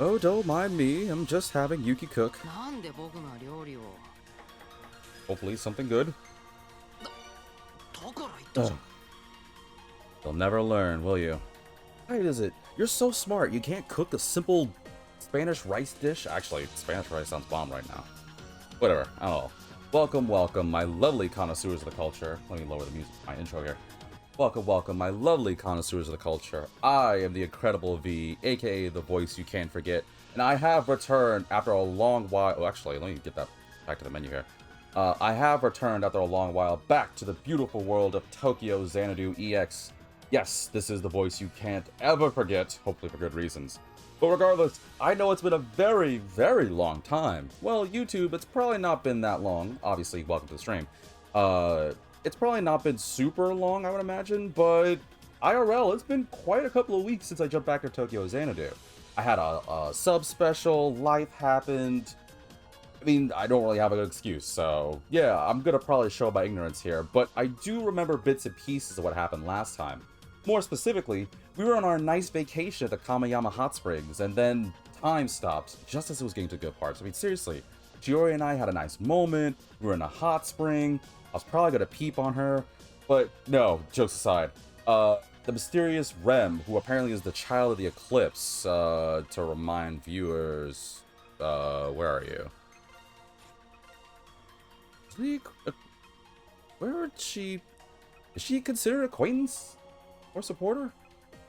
Oh, don't mind me. I'm just having Yuki cook. なんで僕が料理を Hopefully something good. だから言ったじゃ Ugh. ん You'll never learn, will you? Why is it? You're so smart. You can't cook a simple Spanish rice dish? Actually, Spanish rice sounds bomb right now. Whatever. I don't know. Welcome, welcome, my lovely connoisseurs of the culture. Let me lower the music, my intro here. Welcome, welcome, my lovely connoisseurs of the culture. I am the Incredible V, aka the voice you can't forget, and I have returned after a long while. Oh, actually, let me get that back to the menu here. I have returned after a long while back to the beautiful world of Tokyo Xanadu EX. Yes, this is the voice you can't ever forget, hopefully for good reasons. But regardless, I know it's been a very, very long time. Well, YouTube, it's probably not been that long. Obviously, welcome to the stream. It's probably not been super long, I would imagine, but IRL, it's been quite a couple of weeks since I jumped back to Tokyo Xanadu. I had a sub special, life happened. I mean, I don't really have a good excuse, so yeah, I'm gonna probably show my ignorance here, but I do remember bits and pieces of what happened last time. More specifically, we were on our nice vacation at the Kamayama Hot Springs, and then time stopped just as it was getting to good parts. I mean, seriously, Chiori and I had a nice moment, we were in a hot spring, I was probably gonna peep on her, but no, jokes aside. The mysterious Rem, who apparently is the child of the eclipse, to remind viewers, where are you? Where would she... Is she considered acquaintance? Or supporter?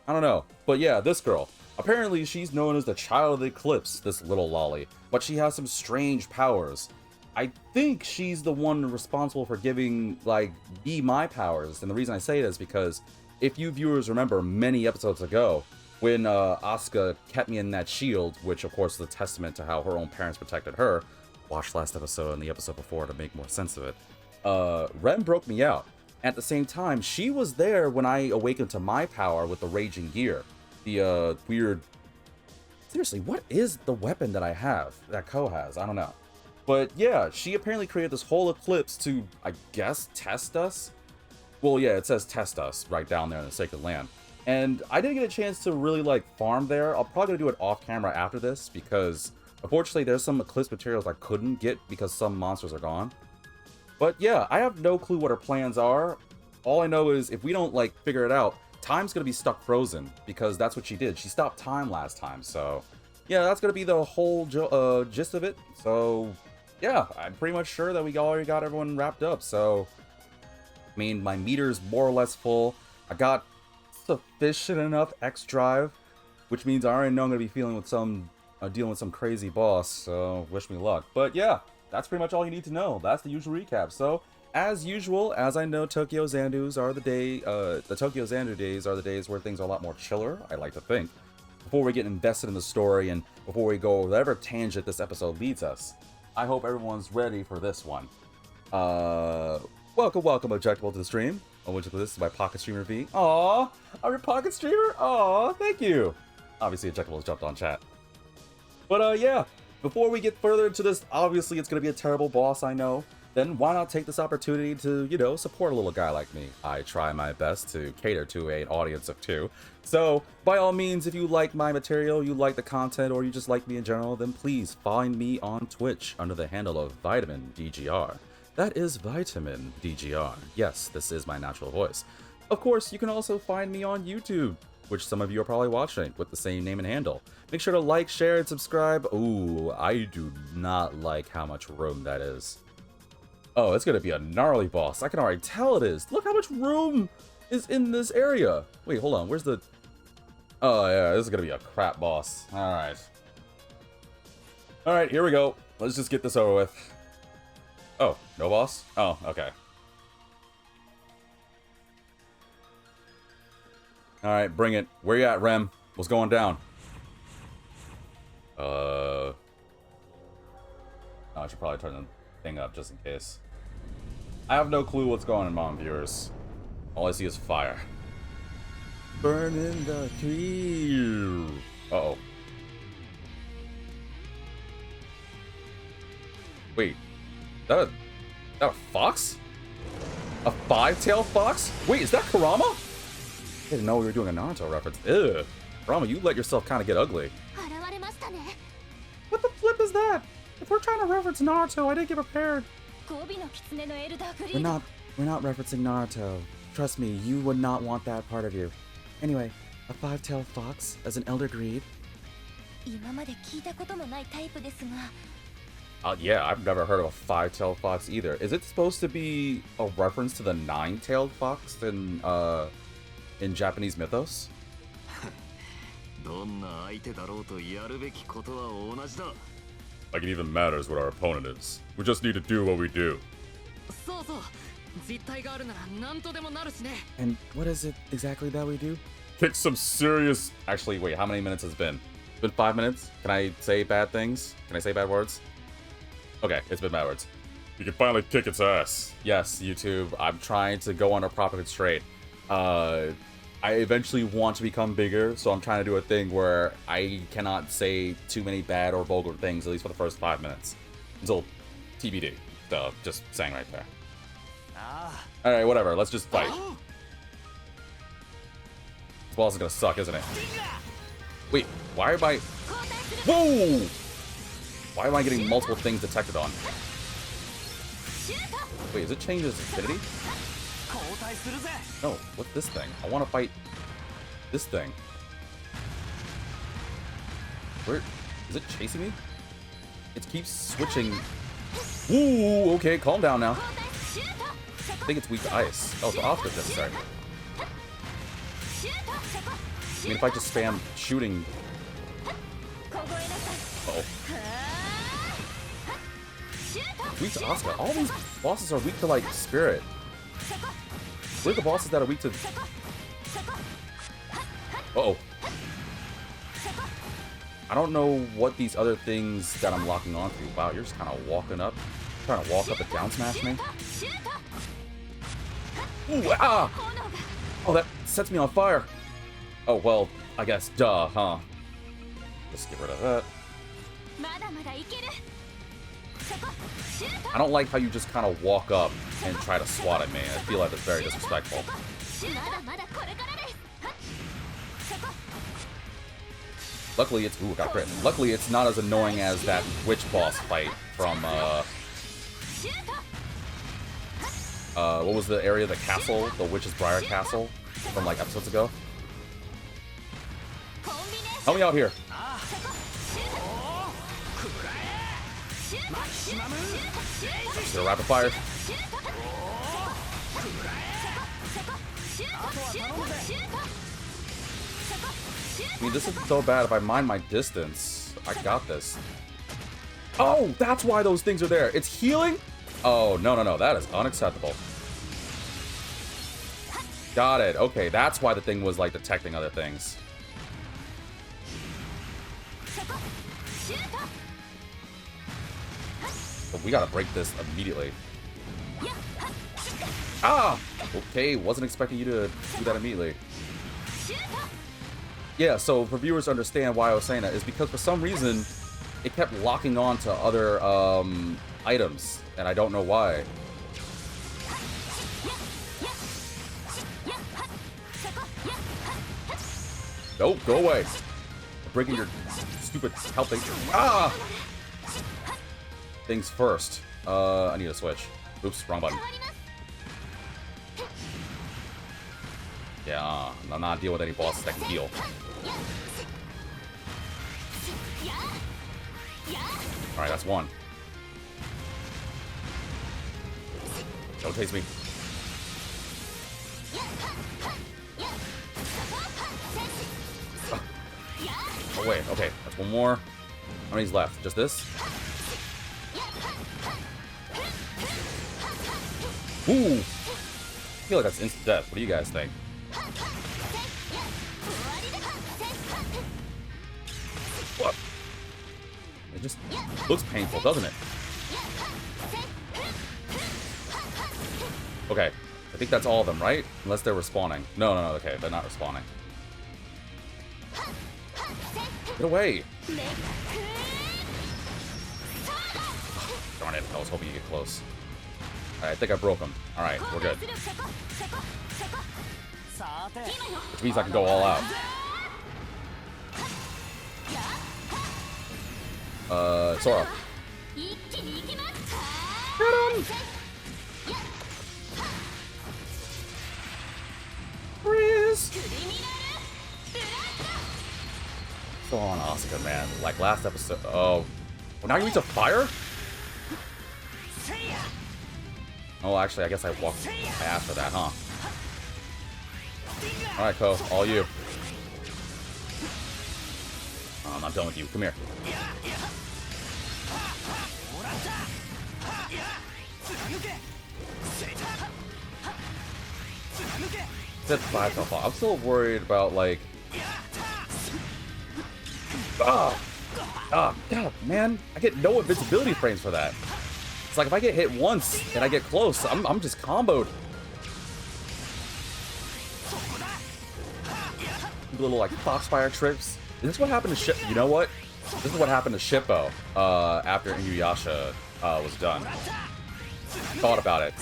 I don't know. But yeah, this girl. Apparently she's known as the child of the eclipse, this little lolly. But she has some strange powers. I think she's the one responsible for giving, like, me my powers. And the reason I say it is because if you viewers remember many episodes ago, when Asuka kept me in that shield, which of course is a testament to how her own parents protected her, watch last episode and the episode before to make more sense of it. Rem broke me out. At the same time, she was there when I awakened to my power with the Raging Gear. The weird... Seriously, what is the weapon that I have, that Ko has? I don't know. But yeah, she apparently created this whole eclipse to, I guess, test us? Well, yeah, it says test us right down there in the Sacred Land. And I didn't get a chance to really, like, farm there. I'm probably gonna do it off camera after this because... Unfortunately, there's some Eclipse materials I couldn't get because some monsters are gone. But yeah, I have no clue what her plans are. All I know is if we don't, like, figure it out, time's gonna be stuck frozen, because that's what she did. She stopped time last time, so... Yeah, that's gonna be the whole gist of it. So, yeah, I'm pretty much sure that we already got everyone wrapped up, so... I mean, my meter's more or less full. I got sufficient enough X drive, which means I already know I'm gonna be dealing with some crazy boss, so wish me luck. But yeah, that's pretty much all you need to know. That's the usual recap. So, as usual, as I know, Tokyo Xandu's are the Tokyo Xanadu days are the days where things are a lot more chiller, I like to think. Before we get invested in the story and before we go whatever tangent this episode leads us, I hope everyone's ready for this one. Welcome, Objectable, to the stream. This is my Pocket Streamer V. Aww, I'm your Pocket Streamer? Aww, thank you. Obviously, Objectable has jumped on chat. But yeah, before we get further into this, obviously it's going to be a terrible boss, I know. Then why not take this opportunity to, you know, support a little guy like me? I try my best to cater to an audience of two. So, by all means, if you like my material, you like the content, or you just like me in general, then please find me on Twitch under the handle of Vitamin DGR. That is Vitamin DGR. Yes, this is my natural voice. Of course, you can also find me on YouTube, which some of you are probably watching, with the same name and handle. Make sure to like, share, and subscribe. Ooh, I do not like how much room that is. Oh, it's gonna be a gnarly boss. I can already tell it is. Look how much room is in this area. Wait, hold on, where's the... Oh yeah, this is gonna be a crap boss. Alright. Alright, here we go. Let's just get this over with. Oh, no boss? Oh, okay. Alright, bring it. Where you at, Rem? What's going down? Oh, I should probably turn the thing up just in case. I have no clue what's going on, viewers. All I see is fire. Burning the tree. Uh-oh. Wait. That a fox? A five-tailed fox? Wait, is that Kurama? I didn't know we were doing a Naruto reference. Ugh. Kurama, you let yourself kind of get ugly. 現れましたね。is that? If we're trying to reference Naruto, I didn't get prepared. We're not referencing Naruto. Trust me, you would not want that part of you. Anyway, a five-tailed fox as an elder greed. Yeah, I've never heard of a five-tailed fox either. Is it supposed to be a reference to the nine-tailed fox in Japanese mythos? Like it even matters what our opponent is. We just need to do what we do. And what is it exactly that we do? Kick some serious... Actually, wait, how many minutes has it been? It's been 5 minutes? Can I say bad things? Can I say bad words? Okay, it's been bad words. You can finally kick its ass. Yes, YouTube, I'm trying to go on a proper constraint. I eventually want to become bigger, so I'm trying to do a thing where I cannot say too many bad or vulgar things, at least for the first 5 minutes. Until TBD. Just saying right there. Alright, whatever, let's just fight. This boss is gonna suck, isn't it? Wait, why am I... Whoa! Why am I getting multiple things detected on? Wait, is it changed its infinity? No, what's this thing? I want to fight this thing. Where is it chasing me? It keeps switching. Ooh, okay, calm down now. I think it's weak to ice. Oh, the opposite necessary. I mean, if I just spam shooting. Uh-oh. Weak to Asuka. All these bosses are weak to, like, Spirit. Where are the bosses that are weak to... Uh-oh. I don't know what these other things that I'm locking onto. Wow, you're just kind of walking up. Trying to walk up and down smash me. Ooh, ah! Oh, that sets me on fire. Oh, well, I guess, duh, huh? Let's get rid of that. I don't like how you just kind of walk up and try to swat at me. I feel like it's very disrespectful. Luckily, it's... Ooh, got crit. Luckily, it's not as annoying as that witch boss fight from, what was the area? The castle? The Witch's Briar Castle? From, like, episodes ago? Help me out here. Just gonna rapid fire. I mean, this isn't so bad if I mind my distance. I got this. Oh, that's why those things are there. It's healing? Oh, no, no, no. That is unacceptable. Got it. Okay, that's why the thing was, like, detecting other things. But we gotta break this immediately. Ah! Okay, wasn't expecting you to do that immediately. Yeah, so for viewers to understand why I was saying that is because for some reason it kept locking on to other items, and I don't know why. Nope, go away. I'm breaking your stupid health thing. Ah! Things first. I need a switch. Oops, wrong button. Yeah, I'm not dealing with any bosses that can heal. Alright, that's one. Don't taste me. Oh wait, okay, that's one more. How many's left? Just this? Ooh! I feel like that's instant death. What do you guys think? What? It just looks painful, doesn't it? Okay, I think that's all of them, right? Unless they're respawning. No, no, no, okay, they're not respawning. Get away! Darn it, I was hoping you get close. Alright, I think I broke him. Alright, we're good. Which means I can go all out. Sora. Get him! Freeze! So on Asuka, man. Like last episode. Oh. Well, now you need to fire? Oh, actually, I guess I walked my ass for that, huh? Alright, Ko. All you. Oh, I'm not done with you. Come here. That's 5 health off. I'm still worried about, like... God, man. I get no invincibility frames for that. It's like if I get hit once and I get close, I'm just comboed. Little, like, Foxfire tricks. Is this what happened to You know what? This is what happened to Shippo after Inuyasha was done. Thought about it.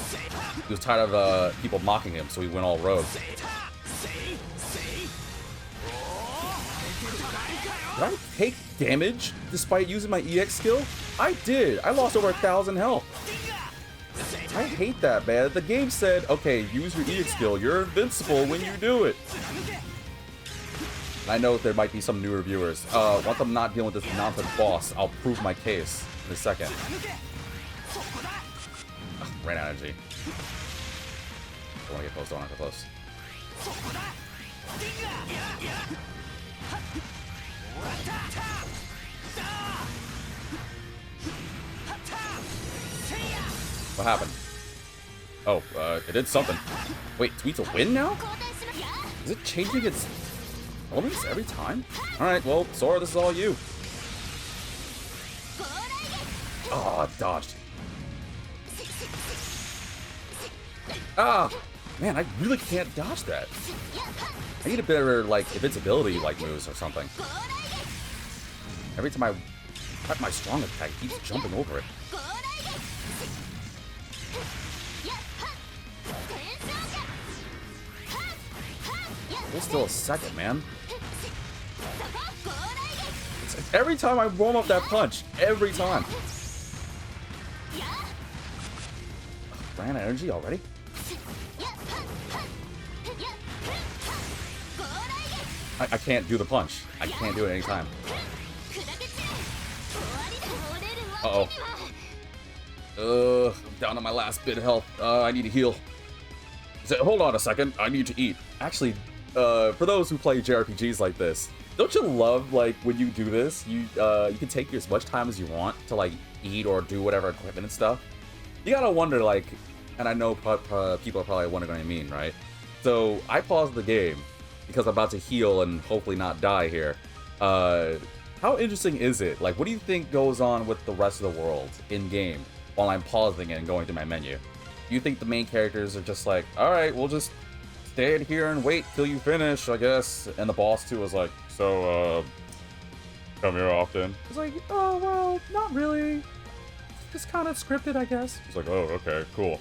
He was tired of people mocking him, so he went all rogue. Did I take damage despite using my EX skill? I did. I lost over 1,000 health. I hate that, man. The game said, okay, use your EX skill. You're invincible when you do it. I know there might be some new reviewers. Once I'm not dealing with this nonsense boss, I'll prove my case in a second. Ugh, ran out of energy. Don't want to get close, don't want to get close. What happened? Oh, it did something. Wait, Tweet's a win now? Is it changing its elements every time? Alright, well, Sora, this is all you. Oh, I dodged. Ah! Man, I really can't dodge that. I need a better, like, invincibility, like, moves or something. Every time I type my strong attack, it keeps jumping over it. There's still a second, man. It's every time I warm up that punch, every time. Ran out of energy already? I can't do the punch. I can't do it anytime. Uh-oh. I'm down to my last bit of health. I need to heal. Hold on a second. I need to eat. Actually, for those who play JRPGs like this, don't you love, like, when you do this, you can take as much time as you want to, like, eat or do whatever equipment and stuff? You gotta wonder, like, and I know people are probably wondering what I mean, right? So, I paused the game because I'm about to heal and hopefully not die here. How interesting is it? Like, what do you think goes on with the rest of the world in-game while I'm pausing it and going through my menu? Do you think the main characters are just like, alright, we'll just stay here and wait till you finish, I guess? And the boss, too, was like, so, come here often? It's like, oh, well, not really. Just kind of scripted, I guess. It's like, oh, okay, cool.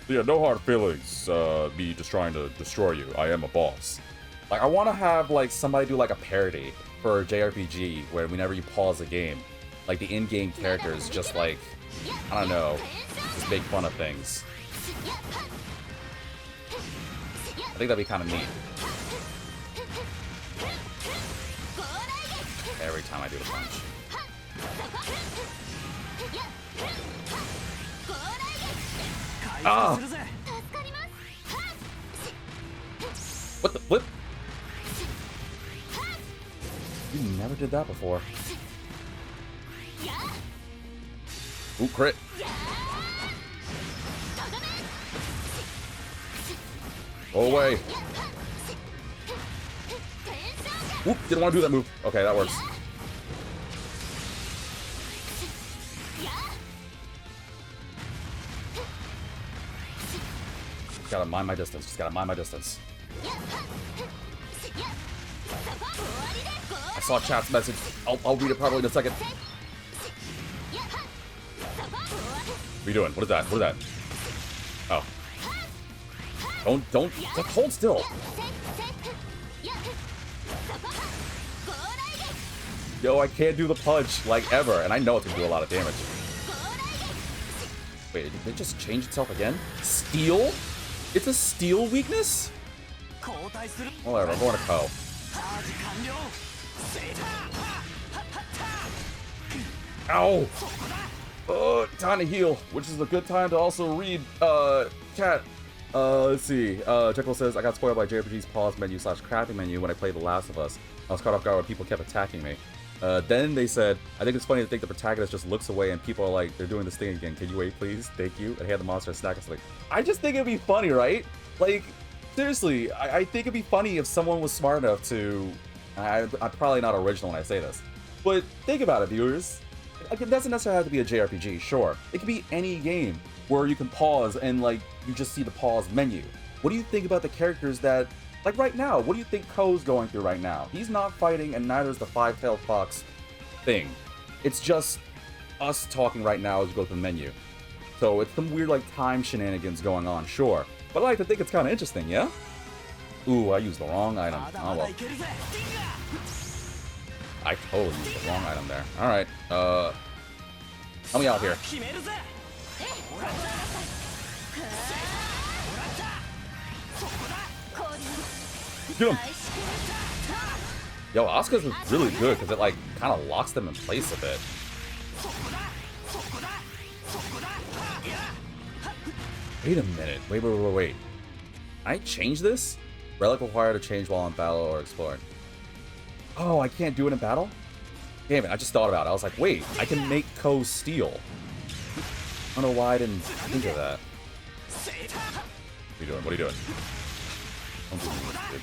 So yeah, no hard feelings, me just trying to destroy you. I am a boss. Like, I want to have, like, somebody do, like, a parody for JRPG where whenever you pause a game, like, the in-game characters just, like, I don't know, just make fun of things. I think that'd be kind of neat. Every time I do the punch. Ah! What the flip? You never did that before. Ooh, crit. Go away. Oop, didn't want to do that move. Okay, that works. Just gotta mind my distance. Just gotta mind my distance. I saw chat's message. I'll read it probably in a second. What are you doing? What is that? What is that? Oh. Don't hold still. Yo, I can't do the punch, like, ever. And I know it's gonna do a lot of damage. Wait, did it just change itself again? Steel? It's a steel weakness? Whatever, I'm going to Ko. Ow! Oh, time to heal, which is a good time to also read, chat. Let's see. Jekyll says, I got spoiled by JRPG's pause menu / crafting menu when I played The Last of Us. I was caught off guard when people kept attacking me. Then they said, I think it's funny to think the protagonist just looks away and people are like, they're doing this thing again. Can you wait, please? Thank you. And hand the monster a snack. It's like, I just think it'd be funny, right? Like, seriously, I think it'd be funny if someone was smart enough to... I'm probably not original when I say this. But think about it, viewers. It doesn't necessarily have to be a JRPG, sure. It could be any game where you can pause and, like, you just see the pause menu. What do you think about the characters that... Like right now, what do you think Ko's going through right now? He's not fighting, and neither is the five-tailed fox thing. It's just us talking right now as we go through the menu. So it's some weird, like, time shenanigans going on, sure. But I like to think it's kind of interesting, yeah? Ooh, I used the wrong item. Oh, well. I totally used the wrong item there. Alright, help me out here. Get him! Yo, Asuka's really good because it, like, kind of locks them in place a bit. Wait a minute. Wait. Can I change this? Relic required to change while in battle or exploring. Oh, I can't do it in battle? Damn it, I just thought about it. I was like, wait, I can make Ko steel. I don't know why I didn't think of that. What are you doing? What are you doing? Don't do this, dude.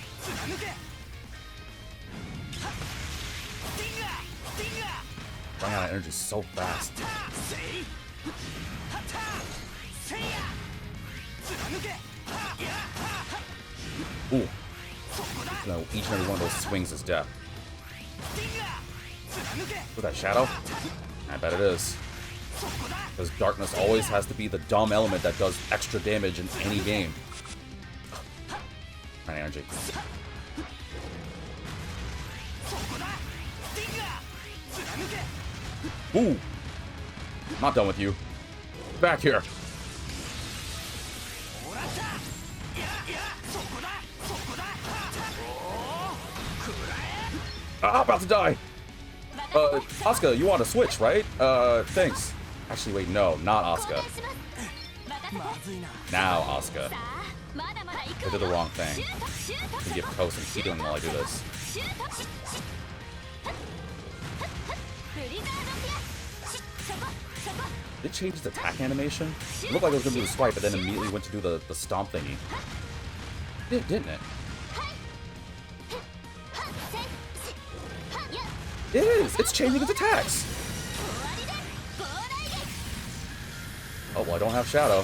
Running out of energy so fast. Ooh. No, each and every one of those swings is death. With that shadow? I bet it is. Because darkness always has to be the dumb element that does extra damage in any game. Energy. Ooh! I'm not done with you. Back here. Ah, about to die. Asuka, you want to switch, right? Thanks. Actually, wait, no, not Asuka. Now, Asuka. I did the wrong thing. I can give Ko some healing while I do this. Did it change its attack animation? It looked like it was going to do the swipe, but then immediately went to do the stomp thingy. It did, didn't it? It is! It's changing its attacks! Oh, well, I don't have Shadow.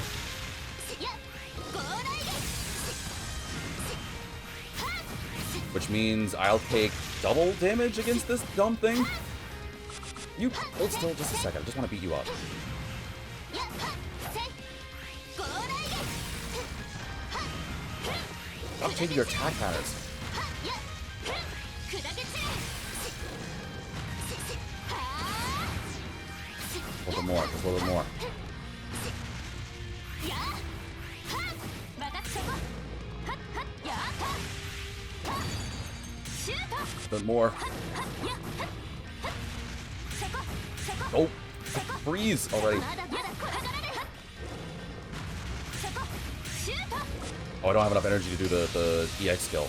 Which means I'll take double damage against this dumb thing? You hold still just a second. I just want to beat you up. Stop changing your attack patterns. A little bit more. Just a little bit more. A bit more. Oh, freeze already. Oh, I don't have enough energy to do the EX skill.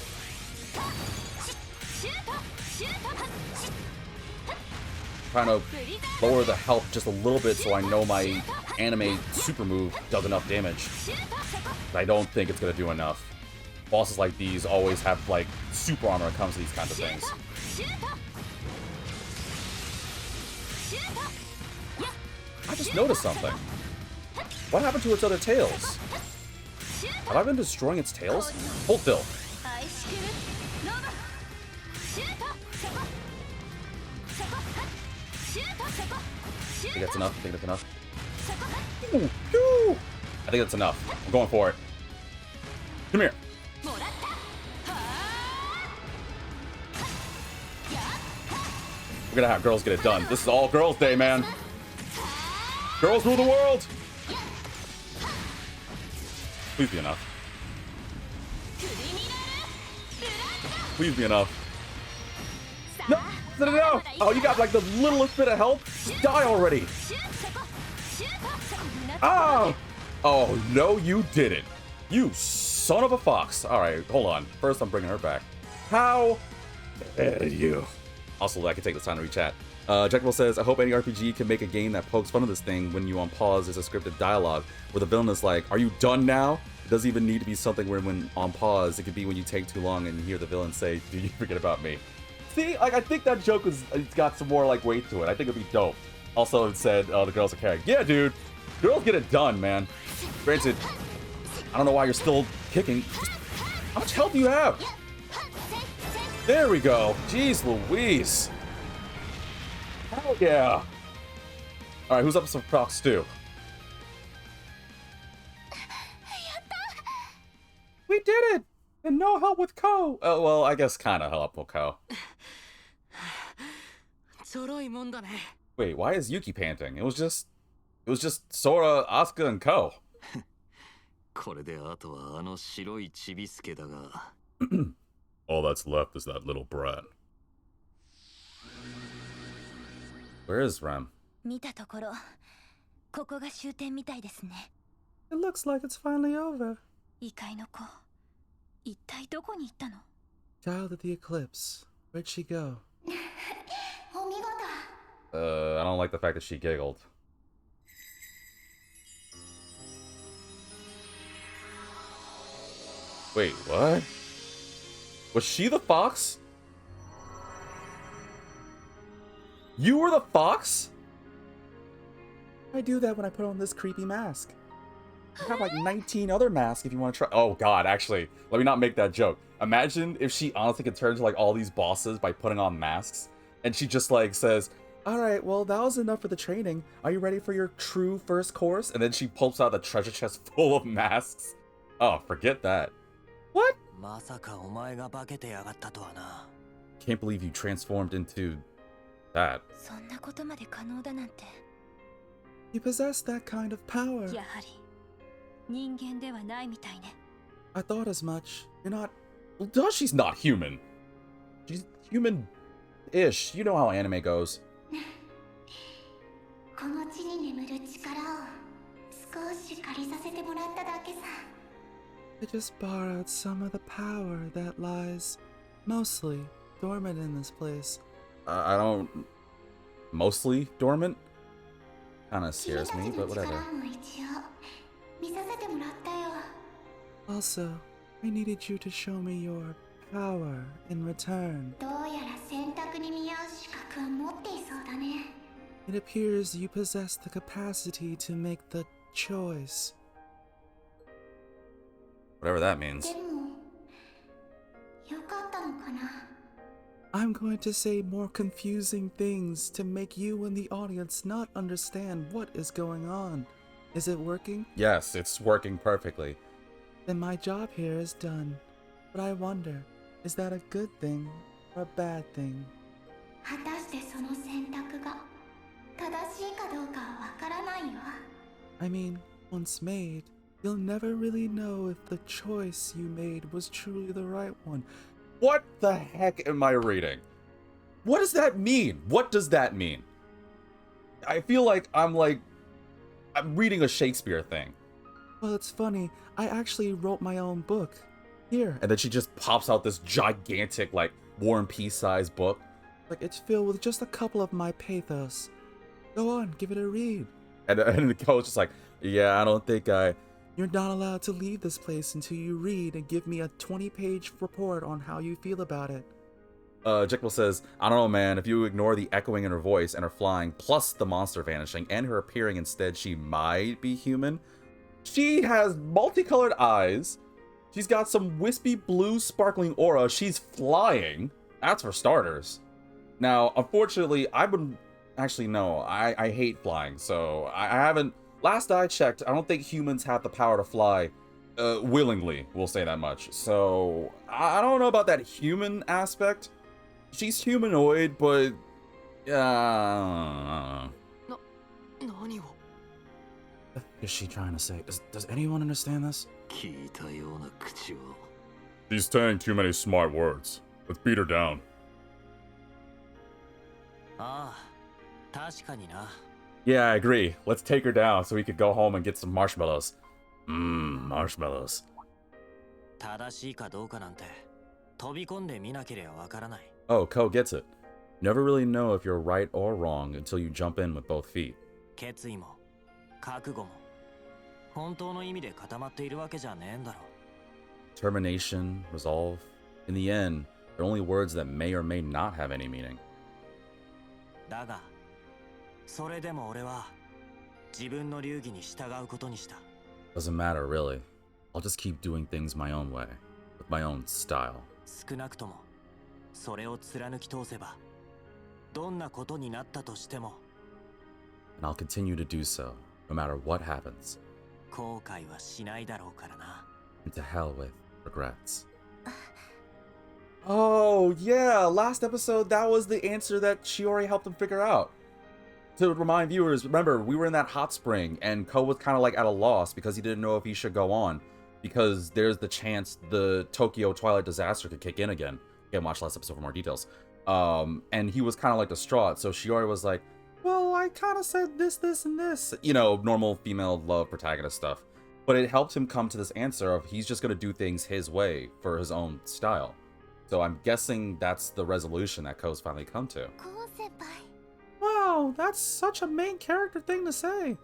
Trying to lower the health just a little bit so I know my anime super move does enough damage. But I don't think it's gonna do enough. Bosses like these always have like super armor when it comes to these kinds of things. I just noticed something. What happened to its other tails? Have I been destroying its tails? Hold still. I think that's enough. I think that's enough. Ooh, ooh. I think that's enough. I'm going for it. Come here. We're gonna have girls get it done. This is all girls' day, man. Girls rule the world. Please be enough. Please be enough. No, no, no, no. Oh, you got like the littlest bit of health. Die already. Oh. Oh, no, you didn't. You son of a fox. All right, hold on. First, I'm bringing her back. How dare you? Also, I can take this time to rechat. Jekyll says, I hope any RPG can make a game that pokes fun of this thing when you on pause is a scripted dialogue where the villain is like, are you done now? It doesn't even need to be something where when on pause, it could be when you take too long and you hear the villain say, do you forget about me? See, like, I think that joke it's got some more like weight to it. I think it'd be dope. Also, it said, the girls are carrying. Yeah, dude. Girls get it done, man. Granted, I don't know why you're still kicking. How much health do you have? There we go. Jeez Louise. Hell yeah. Alright, who's up with some proc stew? We did it! And no help with Ko! Oh, well, I guess kind of help with Ko. Wait, why is Yuki panting? It was just Sora, Asuka, and Ko. All that's left is that little brat. Where is Rem? It looks like it's finally over. Child of the Eclipse. Where'd she go? I don't like the fact that she giggled. Wait, what? Was she the fox? You were the fox? I do that when I put on this creepy mask. I have like 19 other masks if you want to try. Oh god, actually, let me not make that joke. Imagine if she honestly could turn to like all these bosses by putting on masks, and she just like says, alright, well that was enough for the training. Are you ready for your true first course? And then she pulls out the treasure chest full of masks. Oh, forget that. What? Can't believe you transformed into that. You possess that kind of power. I thought as much. You're not... Well, duh, she's not human. She's human-ish. You know how anime goes. I just borrowed some of the power that lies mostly dormant in this place. I don't... Mostly dormant? Kinda scares me, but whatever. Also, I needed you to show me your power in return. It appears you possess the capacity to make the choice. Whatever that means. I'm going to say more confusing things to make you and the audience not understand what is going on. Is it working? Yes, it's working perfectly. Then my job here is done. But I wonder, is that a good thing or a bad thing? I mean, once made, you'll never really know if the choice you made was truly the right one. What the heck am I reading? What does that mean? What does that mean? I feel like I'm reading a Shakespeare thing. Well, it's funny. I actually wrote my own book. Here. And then she just pops out this gigantic, like, War and Peace size book. Like, it's filled with just a couple of my pathos. Go on, give it a read. And the coach is like, yeah, I don't think You're not allowed to leave this place until you read and give me a 20-page report on how you feel about it. Jekyll says, I don't know, man. If you ignore the echoing in her voice and her flying, plus the monster vanishing, and her appearing instead, she might be human. She has multicolored eyes. She's got some wispy blue sparkling aura. She's flying. That's for starters. Now, unfortunately, Actually, no. I hate flying, so I haven't... Last I checked, I don't think humans have the power to fly willingly, we'll say that much. So, I don't know about that human aspect. She's humanoid, but Yeah. 何を Is she trying to say? Does anyone understand this? 聞いたような口を She's saying too many smart words. Let's beat her down. ああ確かにな Yeah, I agree. Let's take her down so we could go home and get some marshmallows. Marshmallows. 正しいかどうかなんて飛び込んでみなければわからない Oh, Ko gets it. Never really know if you're right or wrong until you jump in with both feet. 決意も覚悟も本当の意味で固まっているわけじゃねえんだろ Determination, resolve. In the end, they're only words that may or may not have any meaning. だがそれでも俺は自分の流儀に従うことにした Doesn't matter, really. I'll just keep doing things my own way, with my own style. 少なくともそれを貫き通せばどんなことになったとしても And I'll continue to do so, no matter what happens. 後悔はしないだろうからな And to hell with regrets. Oh, yeah, last episode, that was the answer that Shiori helped him figure out. To remind viewers, remember, we were in that hot spring, and Ko was kind of like at a loss because he didn't know if he should go on. Because there's the chance the Tokyo Twilight disaster could kick in again. Again, watch last episode for more details. And he was kind of like distraught, so Shiori was like, well, I kind of said this, and this. You know, normal female love protagonist stuff. But it helped him come to this answer of he's just going to do things his way for his own style. So I'm guessing that's the resolution that Ko's finally come to. Wow, that's such a main character thing to say.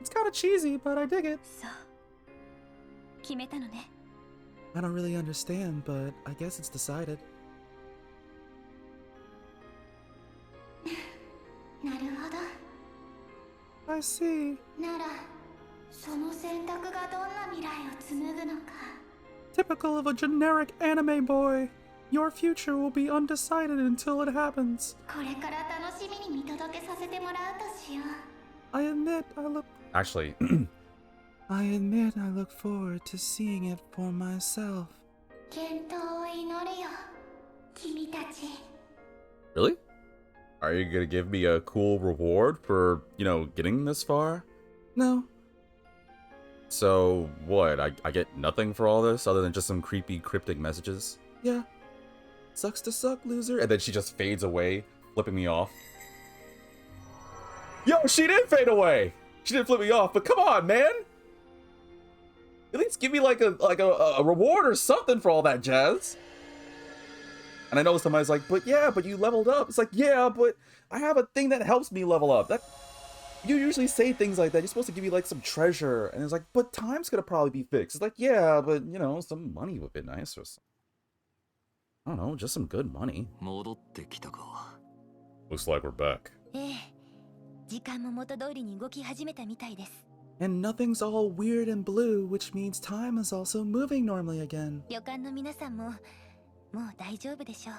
It's kind of cheesy, but I dig it. そう決めたのね I don't really understand, but I guess it's decided. なるほど I see. ならその選択がどんな未来を紡ぐのか Typical of a generic anime boy. Your future will be undecided until it happens. これから楽しみに見届けさせてもらうとしよう I admit I look... Actually, I admit I look forward to seeing it for myself. 健闘を祈るよ君たち Really? Are you gonna give me a cool reward for, you know, getting this far? No. So, what? I get nothing for all this other than just some creepy, cryptic messages? Yeah. Sucks to suck, loser. And then she just fades away, flipping me off. Yo, she did fade away! She didn't flip me off, but come on, man! At least give me like a reward or something for all that jazz. And I know somebody's like, but yeah, but you leveled up. It's like, yeah, but I have a thing that helps me level up. That you usually say things like that. You're supposed to give me like some treasure. And it's like, but time's gonna probably be fixed. It's like, yeah, but you know, some money would be nice or something. I don't know, just some good money. 戻ってきたか Looks like we're back. ええ時間も元通りに動き始めたみたいです And nothing's all weird and blue, which means time is also moving normally again. 旅館の皆さんももう大丈夫でしょう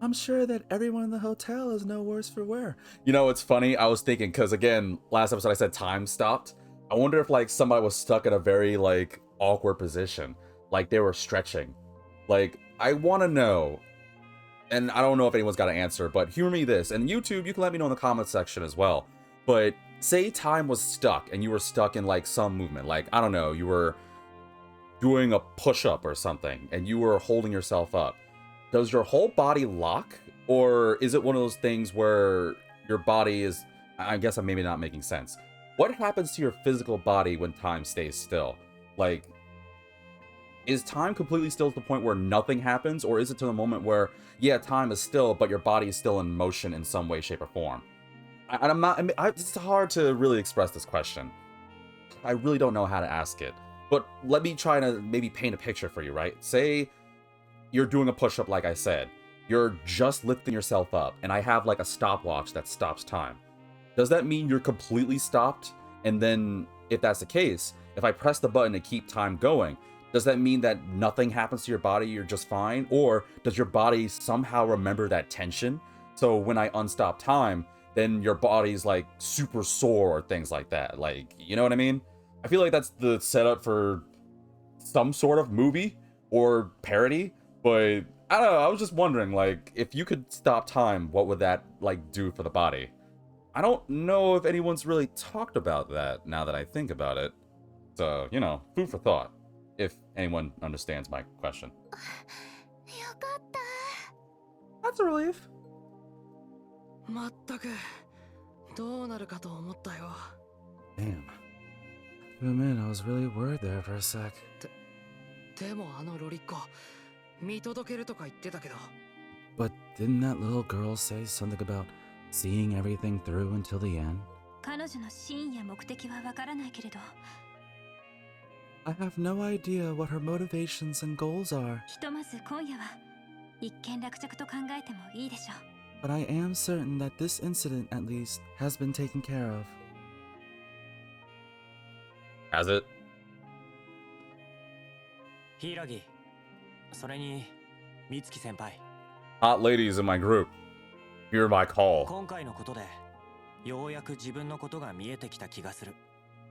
I'm sure that everyone in the hotel is no worse for wear. You know, it's funny. I was thinking, because again, last episode I said time stopped. I wonder if like somebody was stuck in a very like awkward position. Like they were stretching. Like, I want to know, and I don't know if anyone's got an answer, but hear me this. And YouTube, you can let me know in the comments section as well. But say time was stuck and you were stuck in like some movement. Like, I don't know, you were doing a push-up or something and you were holding yourself up. Does your whole body lock? Or is it one of those things where your body is... I guess I'm maybe not making sense. What happens to your physical body when time stays still? Like, is time completely still to the point where nothing happens? Or is it to the moment where, yeah, time is still, but your body is still in motion in some way, shape, or form? It's hard to really express this question. I really don't know how to ask it. But let me try to maybe paint a picture for you, right? Say you're doing a push-up like I said. You're just lifting yourself up, and I have like a stopwatch that stops time. Does that mean you're completely stopped? And then, if that's the case, if I press the button to keep time going, does that mean that nothing happens to your body, you're just fine? Or does your body somehow remember that tension? So when I unstop time, then your body's like super sore or things like that. Like, you know what I mean? I feel like that's the setup for some sort of movie or parody, but I don't know, I was just wondering, like, if you could stop time, what would that, like, do for the body? I don't know if anyone's really talked about that now that I think about it. So, you know, food for thought, if anyone understands my question. よかった。 That's a relief. まったくどうなるかと思ったよ。 Damn. To admit, I was really worried there for a sec. でもあのロリッコ見届けるとか言ってたけど。 But didn't that little girl say something about seeing everything through until the end? 彼女の真意や目的はわからないけれど、 I have no idea what her motivations and goals are. ひとまず今夜は一件落着と考えてもいいでしょう。 But I am certain that this incident, at least, has been taken care of. Has it? 柊、それに美月先輩。 Hot ladies in my group, hear my call. 今回のことでようやく自分のことが見えてきた気がする。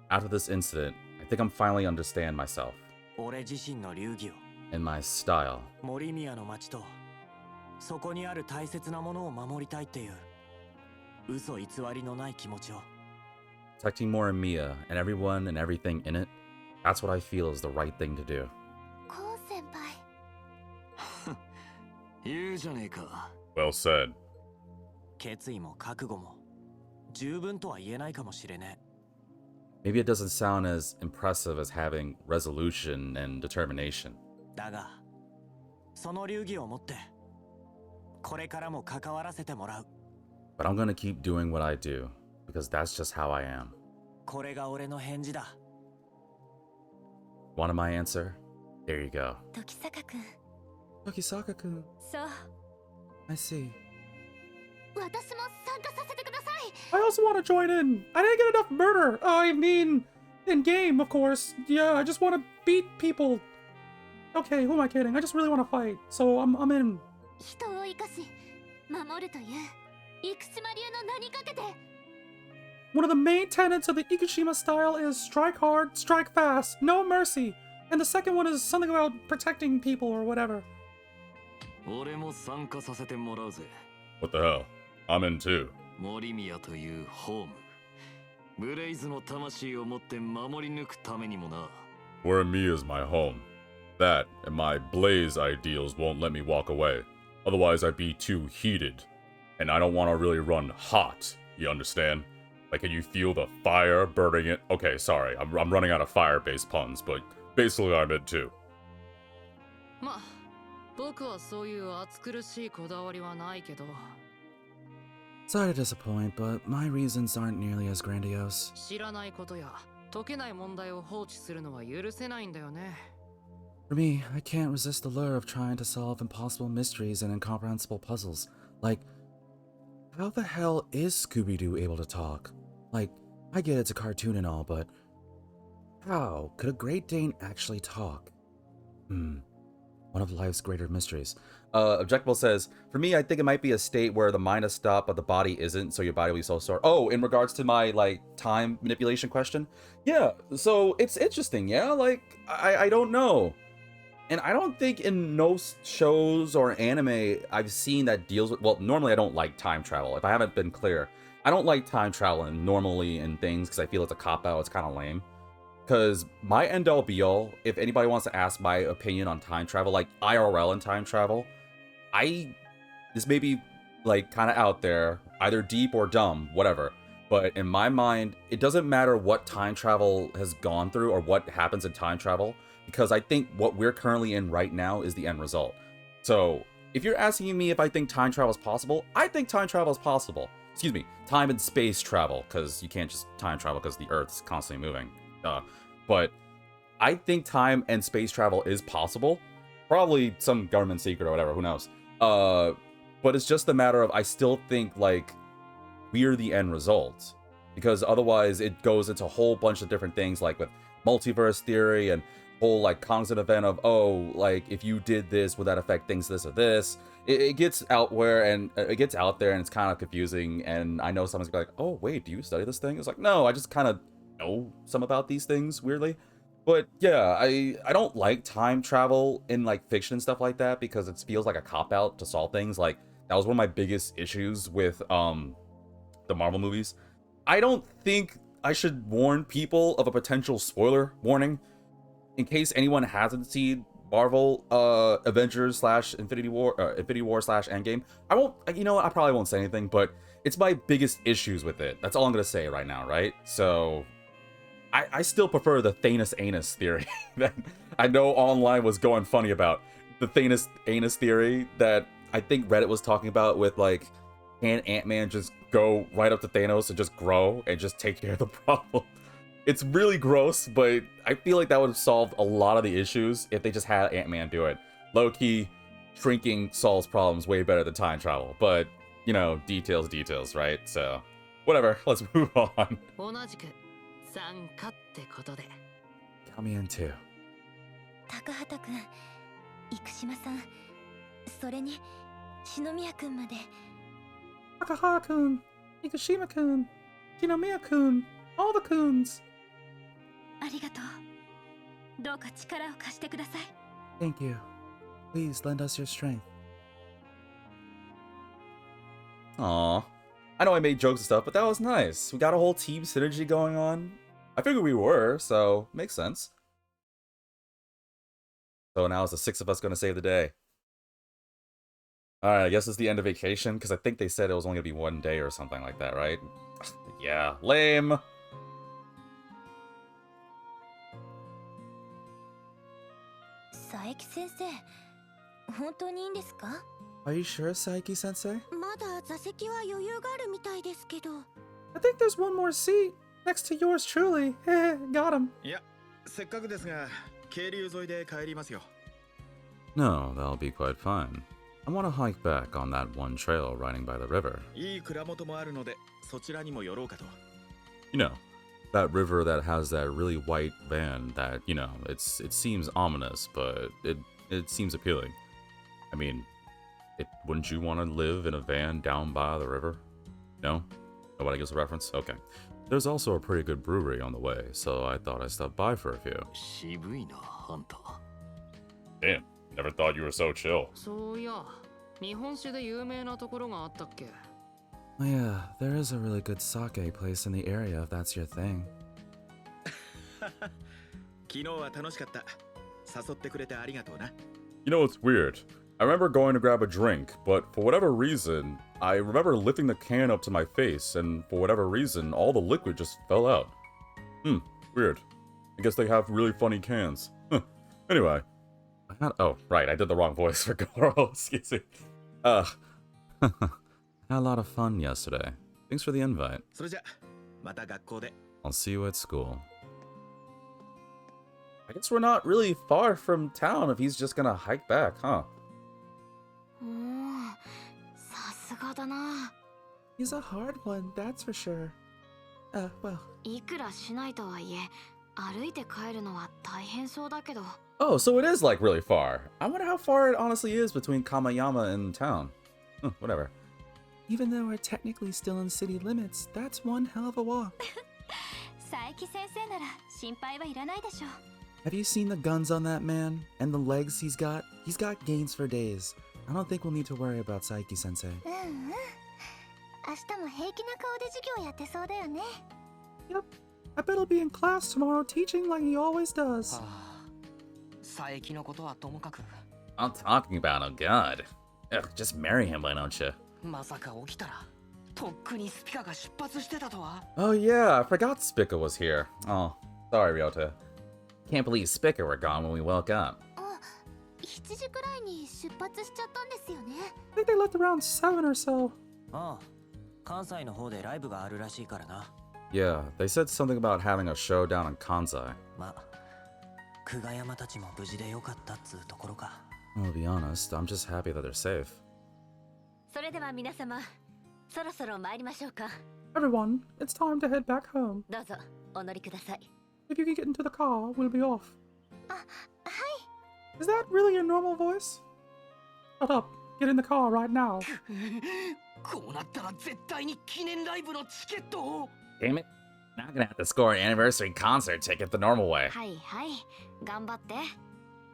After this incident, I think I'm finally understand myself 俺自身の流儀を、 and my style. 森宮の町とそこにある大切なものを守りたいっていう嘘偽りのない気持ちを。 Protecting Morimiya and everyone and everything in it, that's what I feel is the right thing to do. コウ先輩。言うじゃねえか。 Well said. 決意も覚悟も十分とは言えないかもしれねえ。 Maybe it doesn't sound as impressive as having resolution and determination. だがその流儀を持ってこれからも関わらせてもらう。 But I'm gonna keep doing what I do, because that's just how I am. これが俺の返事だ。 Wanted my answer? There you go. 時坂くん。 Tokisaka-kun, そう。 I see. 私も参加させてください。 I also want to join in. I didn't get enough murder. I mean, in game, of course. Yeah, I just want to beat people. Okay, who am I kidding? I just really want to fight, so I'm in. 人を生かし、守るという生島流の名にかけて。 One of the main tenets of the Ikushima style is strike hard, strike fast, no mercy. And the second one is something about protecting people or whatever. 俺も参加させてもらうぜ。 What the hell? I'm in too. 森宮というホーム。ブレイズの魂を持って守り抜くためにもな。 Where me is my home. That and my blaze ideals won't let me walk away. Otherwise, I'd be too heated. And I don't want to really run hot. You understand? Like, can you feel the fire burning it? Okay, sorry. I'm running out of fire-based puns, but basically I'm in too. まあ、僕はそういう暑苦しいこだわりはないけど。 Sorry to disappoint, but my reasons aren't nearly as grandiose. 知らないことや解けない問題を放置するのは許せないんだよね。 For me, I can't resist the lure of trying to solve impossible mysteries and incomprehensible puzzles. Like, how the hell is Scooby-Doo able to talk? Like, I get it's a cartoon and all, but how could a Great Dane actually talk? One of life's greater mysteries. Objectable says, for me, I think it might be a state where the mind is stopped, but the body isn't, so your body will be so sore. Oh, in regards to my, like, time manipulation question? Yeah, so it's interesting, yeah? Like, I don't know. And I don't think in no shows or anime I've seen that deals with... Well, normally I don't like time travel. If I haven't been clear, I don't like time traveling normally in things because I feel it's a cop-out. It's kind of lame. Because my end-all be-all, if anybody wants to ask my opinion on time travel, like IRL and time travel, this may be, like, kind of out there, either deep or dumb, whatever. But in my mind, it doesn't matter what time travel has gone through or what happens in time travel, because I think what we're currently in right now is the end result. So, if you're asking me if I think time travel is possible, I think time travel is possible. Excuse me, time and space travel, because you can't just time travel because the Earth's constantly moving. But I think time and space travel is possible. Probably some government secret or whatever, who knows. But it's just a matter of, I still think, like, we're the end result. Because otherwise it goes into a whole bunch of different things, like with multiverse theory and whole, like, cognizant event of, oh, like, if you did this, would that affect things this or this? It gets out there and it's kind of confusing. And I know someone's gonna be like, oh, wait, do you study this thing? It's like, no, I just kind of know some about these things, weirdly. But yeah, I don't like time travel in like fiction and stuff like that because it feels like a cop out to solve things. Like that was one of my biggest issues with the Marvel movies. I don't think I should warn people of a potential spoiler warning in case anyone hasn't seen Marvel Avengers slash Infinity War slash Endgame. I won't, you know what, I probably won't say anything, but it's my biggest issues with it. That's all I'm gonna say right now, right? So I still prefer the Thanos anus theory that I know online was going funny about. The Thanos anus theory that I think Reddit was talking about with like, can Ant-Man just go right up to Thanos and just grow and just take care of the problem? It's really gross, but I feel like that would have solved a lot of the issues if they just had Ant-Man do it. Low-key, shrinking solves problems way better than time travel, but, you know, details, right? So, whatever, let's move on. 同じく参加ってことで Count me in too. 高畑くん、生島さん、それに篠宮くんまで。Takahara-kun, Ikushima-kun, Shinomiya-kun, all the kuns. ありがとう。どうか力を貸してください。Thank you. Please lend us your strength. Aw. I know I made jokes and stuff, but that was nice. We got a whole team synergy going on. I figured we were, so makes sense. So now it's the 6 of us gonna save the day. Alright, I guess it's the end of vacation, because I think they said it was only gonna be 1 day or something like that, right? Yeah, lame. Saeki sensei, 本当にいいんですか? Are you sure, Saiki-sensei? まだ座席は余裕があるみたいですけど。I think there's one more seat next to yours truly. Got him. いや、せっかくですが、渓流沿いで帰りますよ。No, that'll be quite fine. I want to hike back on that one trail riding by the river. いい蔵元もあるので、そちらにも寄ろうかと。You know, that river that has that really white van that, you know, it seems ominous, but it seems appealing. I mean, wouldn't you want to live in a van down by the river? No? Nobody gives a reference? Okay. There's also a pretty good brewery on the way, so I thought I'd stop by for a few. 渋いなあんた Damn, never thought you were so chill. そういや日本酒で有名なところがあったっけ Yeah, there is a really good sake place in the area if that's your thing. 昨日は楽しかった。誘ってくれてありがとうな。You know what's weird? I remember going to grab a drink, but for whatever reason, I remember lifting the can up to my face, and for whatever reason, all the liquid just fell out. Weird. I guess they have really funny cans. Anyway. Oh, right, I did the wrong voice for Goro, excuse me. Had a lot of fun yesterday. Thanks for the invite. それじゃ、また学校で。I'll see you at school. I guess we're not really far from town if he's just gonna hike back, huh? おお、さすがだな。He's a hard one, that's for sure. Well. いくらしないとはいえ、歩いて帰るのは大変そうだけど。Oh, so it is like really far. I wonder how far it honestly is between Kamayama and town. Whatever. Even though we're technically still in city limits, that's one hell of a walk. 佐伯先生なら心配はいらないでしょう。Have you seen the guns on that man? And the legs he's got? He's got gains for days. I don't think we'll need to worry about Saiki sensei. うんうん。明日も平気な顔で授業やってそうだよね。Yep. I bet he'll be in class tomorrow teaching like he always does. 佐伯のことはともかく I'm talking about, oh god. Ugh, just marry him, why don't you? まさか起きたらとっくにスピカが出発してたとは Oh yeah, I forgot Spica was here. Oh, sorry, Ryota. Can't believe Spica were gone when we woke up. あ、7時くらいに出発しちゃったんですよね。I think they left around 7 or so. ああ関西の方でライブがあるらしいからな Yeah, they said something about having a show down in Kansai. まあ久我山たちも無事でよかったっつうところか I'll be honest, I'm just happy that they're safe. それでは皆様、そろそろ参りましょうか。 Everyone, it's time to head back home. どうぞお乗りください。 If you can get into the car, we'll be off. あ、はい。 Is that really your normal voice? Shut up. Get in the car right now. こうなったら絶対に記念ライブのチケットを Damn it. Not gonna have to score an anniversary concert ticket the normal way. はいはい頑張って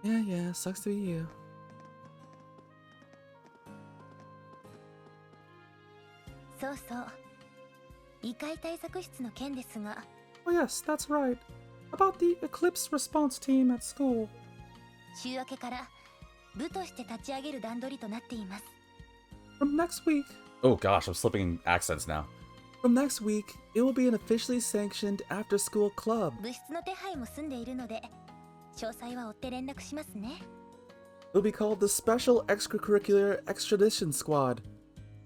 Yeah, yeah, sucks to be you. そうそう異界対策室の件ですが Oh yes, that's right. About the Eclipse response team at school. 週明けから部として立ち上げる段取りとなっています From next week, Oh gosh, I'm slipping accents now. from next week, it will be an officially sanctioned after-school club. 物質の手配も済んでいるので詳細は追って連絡しますね It'll be called the Special Extracurricular Extradition Squad.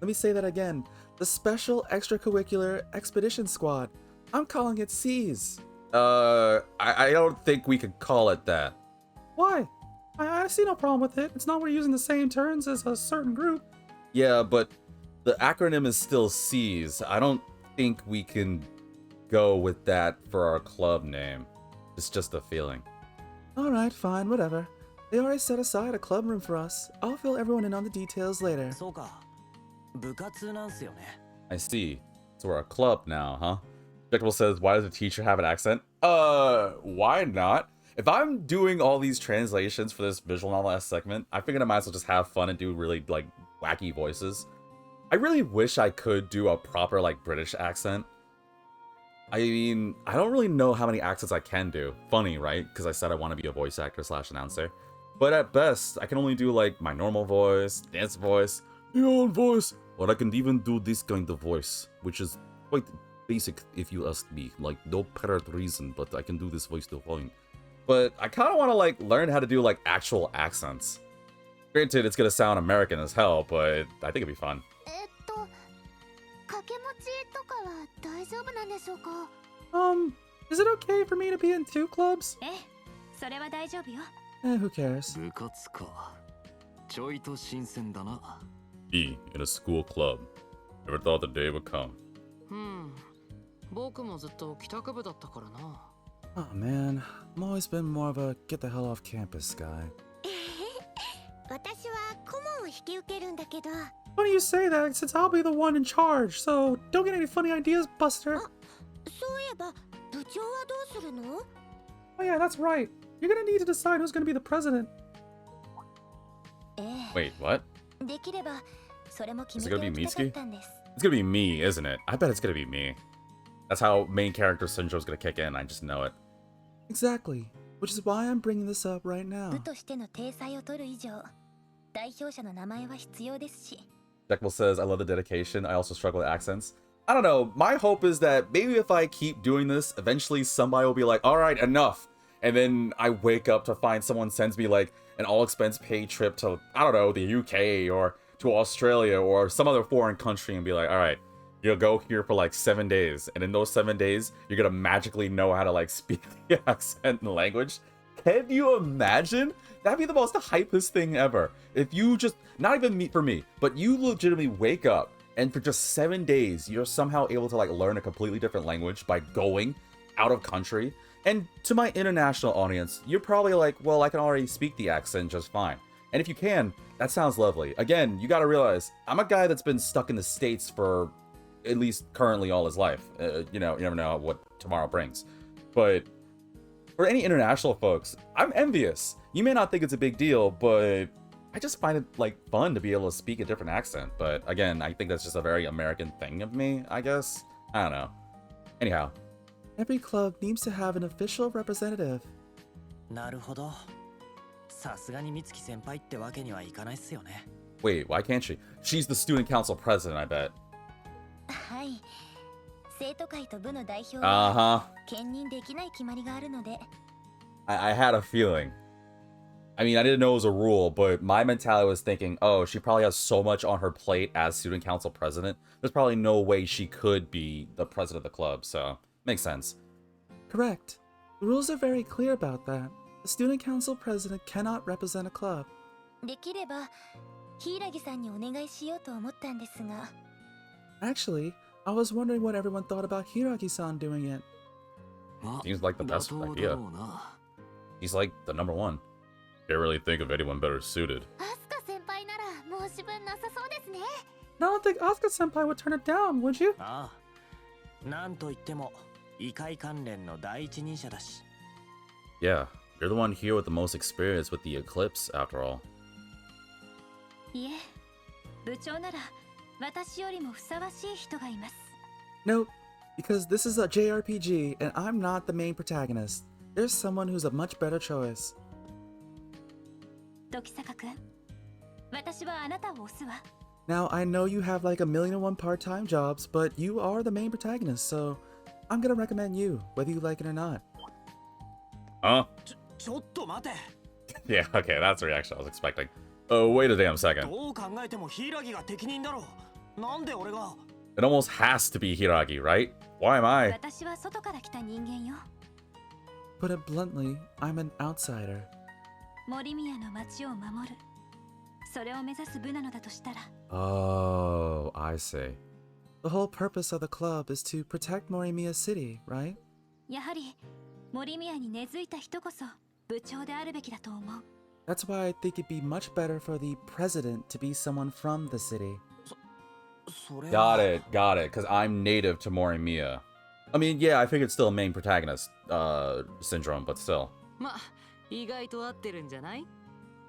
Let me say that again. The Special Extracurricular Expedition Squad. I'm calling it SEAS. I don't think we could call it that. Why? I see no problem with it. It's not we're using the same terms as a certain group. Yeah, but the acronym is still C's. I don't think we can go with that for our club name. It's just a feeling. Alright, fine, whatever. They already set aside a club room for us. I'll fill everyone in on the details later. そうか部活なんすよね I see. So we're a club now, huh? Objectable says, why does the teacher have an accent? Why not? If I'm doing all these translations for this visual novel segment, I figured I might as well just have fun and do really, like, wacky voices. I really wish I could do a proper, like, British accent. I mean, I don't really know how many accents I can do. Funny, right? Because I said I want to be a voice actor / announcer. But at best, I can only do, like, my normal voice, dance voice, your own voice, or I can even do this kind of voice, which is quite basic if you ask me. Like, no apparent reason, but I can do this voice to point. But I kind of want to, like, learn how to do, like, actual accents. Granted, it's gonna sound American as hell, but I think it'd be fun. 掛け持ちとかは大丈夫なんでしょうか Is it okay for me to be in 2 clubs? ええそれは大丈夫よ Who cares? 部活かちょいと新鮮だな Be in a school club. Never thought the day would come. 僕もずっと帰宅部だったからな Oh man, I've always been more of a get the hell off campus guy. 私は顧問を引き受けるんだけど Funny you say that, since I'll be the one in charge, so don't get any funny ideas, Buster. そういえば部長はどうするの Oh yeah, that's right. You're gonna need to decide who's gonna be the president. え Wait, what? えできればそれも決 Is め it て gonna お be きたかったんです It's gonna be me, isn't it? I bet it's gonna be me. That's how main character syndrome's gonna kick in, I just know it. Exactly. Which is why I'm bringing this up right 部 now. としての体裁を取る以上代表者の名前は必要ですし Deckable says, I love the dedication. I also struggle with accents. I don't know. My hope is that maybe if I keep doing this, eventually somebody will be like, all right, enough. And then I wake up to find someone sends me like an all expense paid trip to, I don't know, the UK or to Australia or some other foreign country and be like, all right, you'll go here for like 7 days. And in those 7 days, you're going to magically know how to like speak the accent and language. Can you imagine? That'd be the most hypest thing ever. If you just, not even for me, but you legitimately wake up and for just 7 days, you're somehow able to like learn a completely different language by going out of country. And to my international audience, you're probably like, well, I can already speak the accent just fine. And if you can, that sounds lovely. Again, you gotta realize, I'm a guy that's been stuck in the States for at least currently all his life. You know, you never know what tomorrow brings. But for any international folks, I'm envious. You may not think it's a big deal, but I just find it like fun to be able to speak a different accent. But again, I think that's just a very American thing of me, I guess. I don't know. Anyhow. Every club needs to have an official representative. なるほどさすがに美月先輩ってわけにはいかないっすよね Wait, why can't she? She's the student council president, I bet. はい生徒会と部の代表は Uh-huh. 兼任できない決まりがあるので I had a feeling. I mean, I didn't know it was a rule, but my mentality was thinking, oh, she probably has so much on her plate as student council president. There's probably no way she could be the president of the club, so makes sense. Correct. The rules are very clear about that. The student council president cannot represent a club. できれば柊さんにお願いしようと思ったんですが Actually, I was wondering what everyone thought about Hiragi-san doing it. ま Seems like the 妥 best 当だ idea. ろうな He's like the number one. Can't really think of anyone better suited. アスカ先輩なら申し分なさそうですね I don't think Asuka-senpai would turn it down, would you? ああなんといっても異界関連の第一人者だし。 Yeah, you're the one here with the most experience with the eclipse, after all. いえ、部長なら私よりもふさわしい人がいます。 Nope, because this is a JRPG and I'm not the main protagonist. There's someone who's a much better choice. 時坂くん、私はあなたを推すわ。 Now, I know you have like a million and one part-time jobs, but you are the main protagonist, so I'm gonna recommend you, whether you like it or not. Huh? ちょっと待て。 Yeah, okay, that's the reaction I was expecting. Oh, wait a damn second. どう考えても柊が適任だろう。なんで俺が。 It almost has to be Hiragi, right? Why am I? 私は外から来た人間よ。 Put it bluntly, I'm an outsider. 森宮の町を守る。それを目指す部なのだとしたら。 Oh, I see. The whole purpose of the club is to protect Morimiya City, right? やはり森宮に根付いた人こそ部長であるべきだと思う。 That's why I think it'd be much better for the president to be someone from the city. それは。 Got it, because I'm native to Morimiya. I mean, yeah, I think it's still a main protagonist, syndrome, but still. ま、意外と合ってるんじゃない？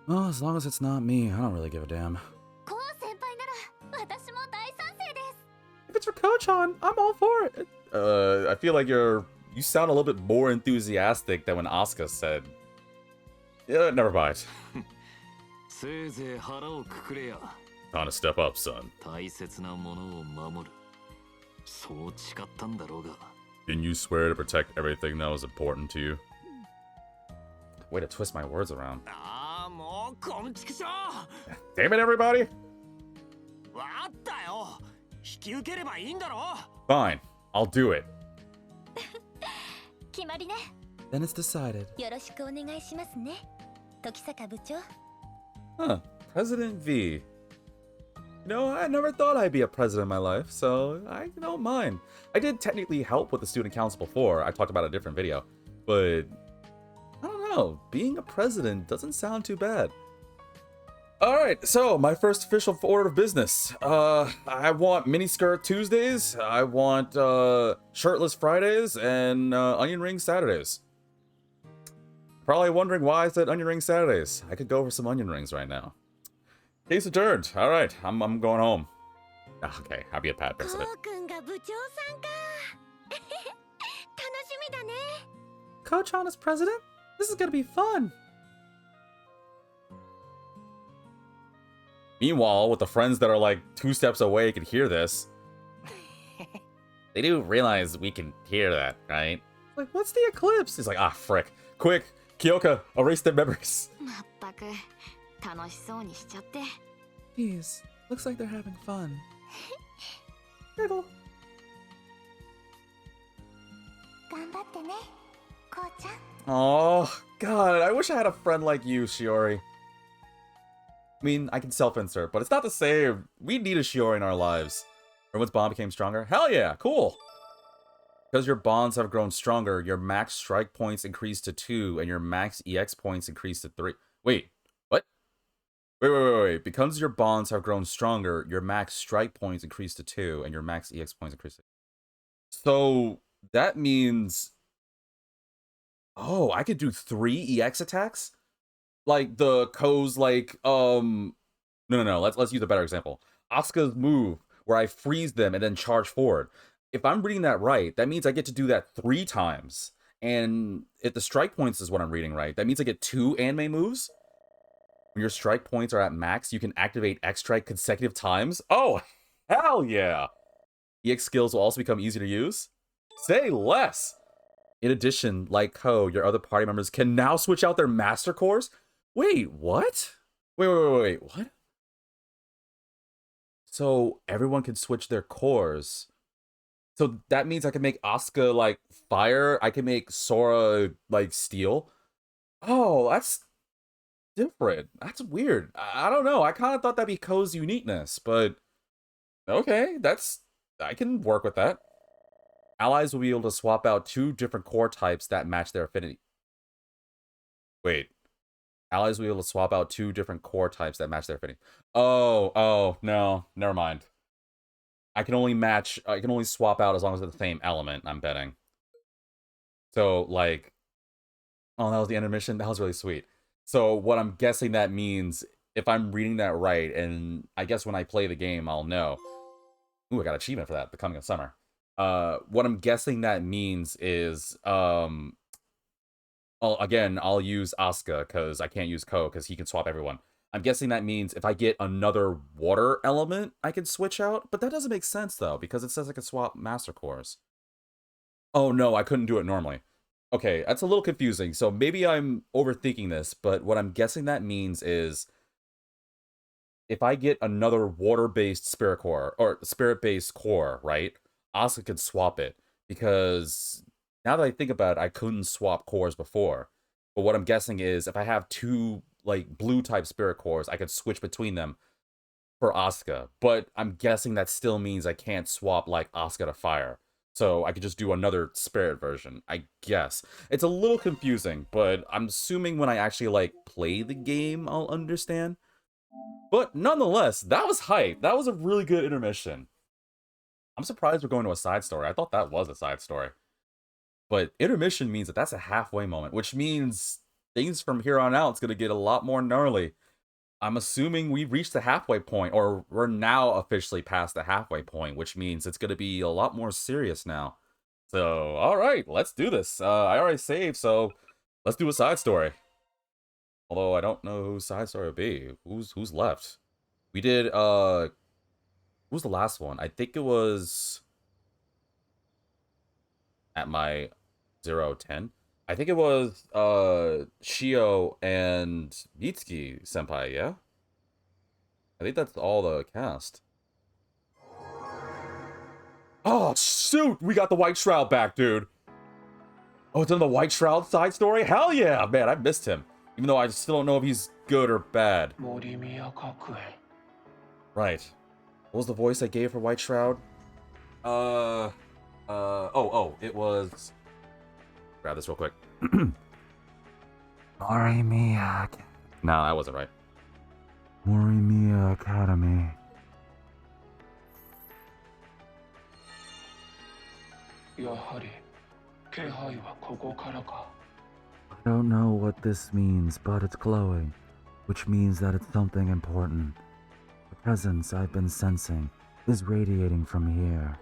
Well, as long as it's not me, I don't really give a damn. コウ先輩なら私も大賛成です。 If it's for Koch-on, I'm all for it. I feel like you sound a little bit more enthusiastic than when Asuka said. Yeah, never mind. せいぜい腹をくくれや。 Time to step up, son. 大切なものを守る。そう誓ったんだろうが。 Didn't you swear to protect everything that was important to you? Way to twist my words around. ああ、もうこんちくしょう。 Damn it, everybody! わかったよ。引き受ければいいんだろ。 Fine, I'll do it. 決まりね。 Then it's decided. よろしくお願いしますね。時坂部長。 Huh, President V. You know, I never thought I'd be a president in my life, so I don't mind. I did technically help with the student council before. I talked about it in a different video, but I don't know. Being a president doesn't sound too bad. Alright, so my first official order of business. I want miniskirt Tuesdays, I want shirtless Fridays, and onion ring Saturdays. Probably wondering why I said onion ring Saturdays. I could go for some onion rings right now. Case adjourned. Alright, I'm going home. Okay, I'll be a pad コ president. ウくんが部長さんか。楽しみだね。 Koch-on is president? This is gonna be fun. Meanwhile, with the friends that are like 2 steps away can hear this. They do realize we can hear that, right? Like, what's the eclipse? He's like, ah, frick. Quick, Kyoka, erase their memories. まったく楽しそうにしちゃって。 Jeez, looks like they're having fun. Giggle. 頑張ってね、こうちゃん。 Oh, God, I wish I had a friend like you, Shiori. I mean, I can self-insert, but it's not the same. We need a Shiori in our lives. Everyone's bond became stronger? Hell yeah, cool. Because your bonds have grown stronger, your max strike points increased to 2, and your max EX points increased to 3. Wait, what? Wait. Because your bonds have grown stronger, your max strike points increased to 2, and your max EX points increased to... So, that means... Oh, I could do 3 EX attacks? Like the Ko's like no, let's use a better example. Asuka's move where I freeze them and then charge forward. If I'm reading that right, that means I get to do that 3 times. And if the strike points is what I'm reading right, that means I get 2 anime moves. When your strike points are at max, you can activate X strike consecutive times. Oh, hell yeah! EX skills will also become easier to use. Say less! In addition, like Ko, your other party members can now switch out their master cores. Wait, what? Wait, what? So everyone can switch their cores. So that means I can make Asuka like fire, I can make Sora like steel. Oh, that's different. That's weird. I don't know. I kind of thought that'd be Ko's uniqueness, but okay, I can work with that. Allies will be able to swap out 2 different core types that match their affinity. Wait. Allies will be able to swap out 2 different core types that match their affinity. Oh, no. Never mind. I can only swap out as long as they're the same element, I'm betting. So, like, oh, that was the intermission? That was really sweet. So, what I'm guessing that means, if I'm reading that right, and I guess when I play the game, I'll know. Ooh, I got achievement for that, Becoming a Summer. What I'm guessing that means is, again, I'll use Asuka, because I can't use Ko, because he can swap everyone. I'm guessing that means if I get another water element, I can switch out. But that doesn't make sense, though, because it says I can swap Master Cores. Oh, no, I couldn't do it normally. Okay, that's a little confusing. So maybe I'm overthinking this, but what I'm guessing that means is if I get another water-based Spirit Core, or Spirit-based core, right? Asuka can swap it, because now that I think about it, I couldn't swap cores before. But what I'm guessing is if I have two, like, blue-type Spirit Cores, I could switch between them for Asuka. But I'm guessing that still means I can't swap, like, Asuka to Fire. So I could just do another Spirit version, I guess. It's a little confusing, but I'm assuming when I actually, like, play the game, I'll understand. But nonetheless, that was hype. That was a really good intermission. I'm surprised we're going to a side story. I thought that was a side story. But intermission means that that's a halfway moment, which means things from here on out is going to get a lot more gnarly. I'm assuming we've reached the halfway point, or we're now officially past the halfway point, which means it's going to be a lot more serious now. So, all right, let's do this. I already saved, so let's do a side story. Although I don't know whose side story would be. Who's left? We did, who was the last one? I think it was at my 0-10. I think it was Shio and Mitsuki senpai, yeah? I think that's all the cast. Oh, shoot! We got the White Shroud back, dude! Oh, it's in the White Shroud side story? Hell yeah! Man, I missed him. Even though I still don't know if he's good or bad. Right. What was the voice I gave for White Shroud? It was... Grab this real quick. Morimiya. No, that wasn't right. Morimiya Academy. I don't know what this means, but it's glowing, which means that it's something important. The presence I've been sensing is radiating from here.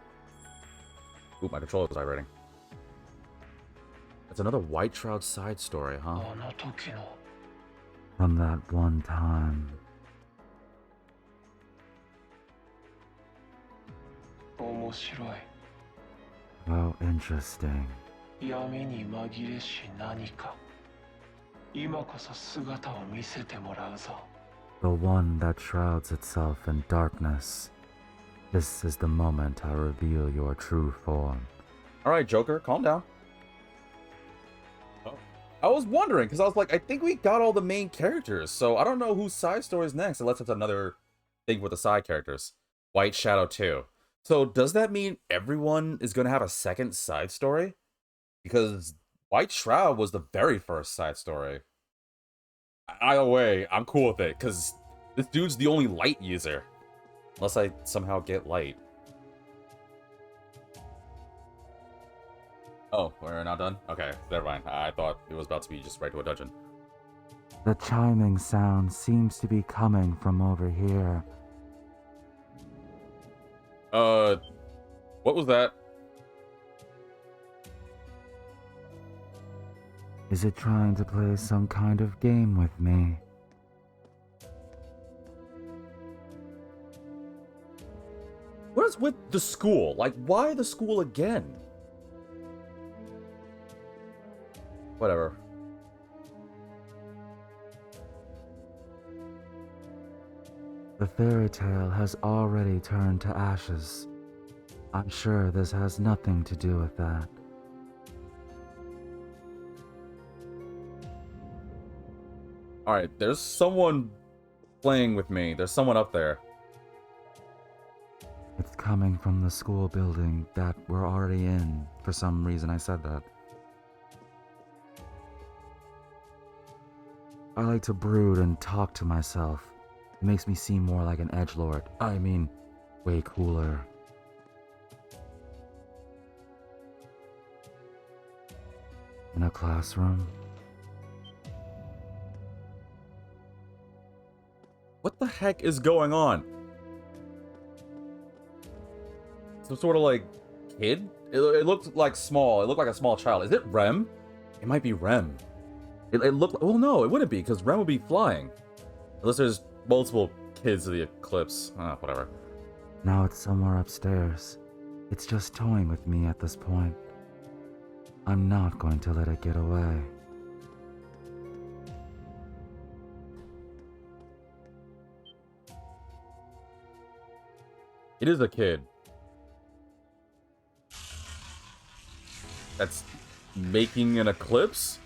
Ooh, my controller was vibrating. That's another White Shroud side story, huh? From that one time. How interesting. The one that shrouds itself in darkness. This is the moment I reveal your true form. Alright, Joker, calm down. Oh. I was wondering, because I was like, I think we got all the main characters, so I don't know whose side story is next, unless it's another thing with the side characters. White Shadow 2. So does that mean everyone is going to have a second side story? Because White Shroud was the very first side story. Either way, I'm cool with it, because this dude's the only light user. Unless I somehow get light. Oh, we're not done? Okay, never mind. I thought it was about to be just right to a dungeon. The chiming sound seems to be coming from over here. What was that? Is it trying to play some kind of game with me? What is with the school? Like, why the school again? Whatever. The fairy tale has already turned to ashes. I'm sure this has nothing to do with that. Alright, there's someone playing with me. There's someone up there. It's coming from the school building that we're already in. For some reason I said that. I like to brood and talk to myself. It makes me seem more like an edgelord. I mean, way cooler. In a classroom? What the heck is going on? Some sort of like kid? It looked like small. It looked like a small child. Is it Rem? It might be Rem. It looked. Well, no, it wouldn't be because Rem would be flying. Unless there's multiple kids of the eclipse. Whatever. Now it's somewhere upstairs. It's just toying with me at this point. I'm not going to let it get away. It is a kid. That's making an eclipse?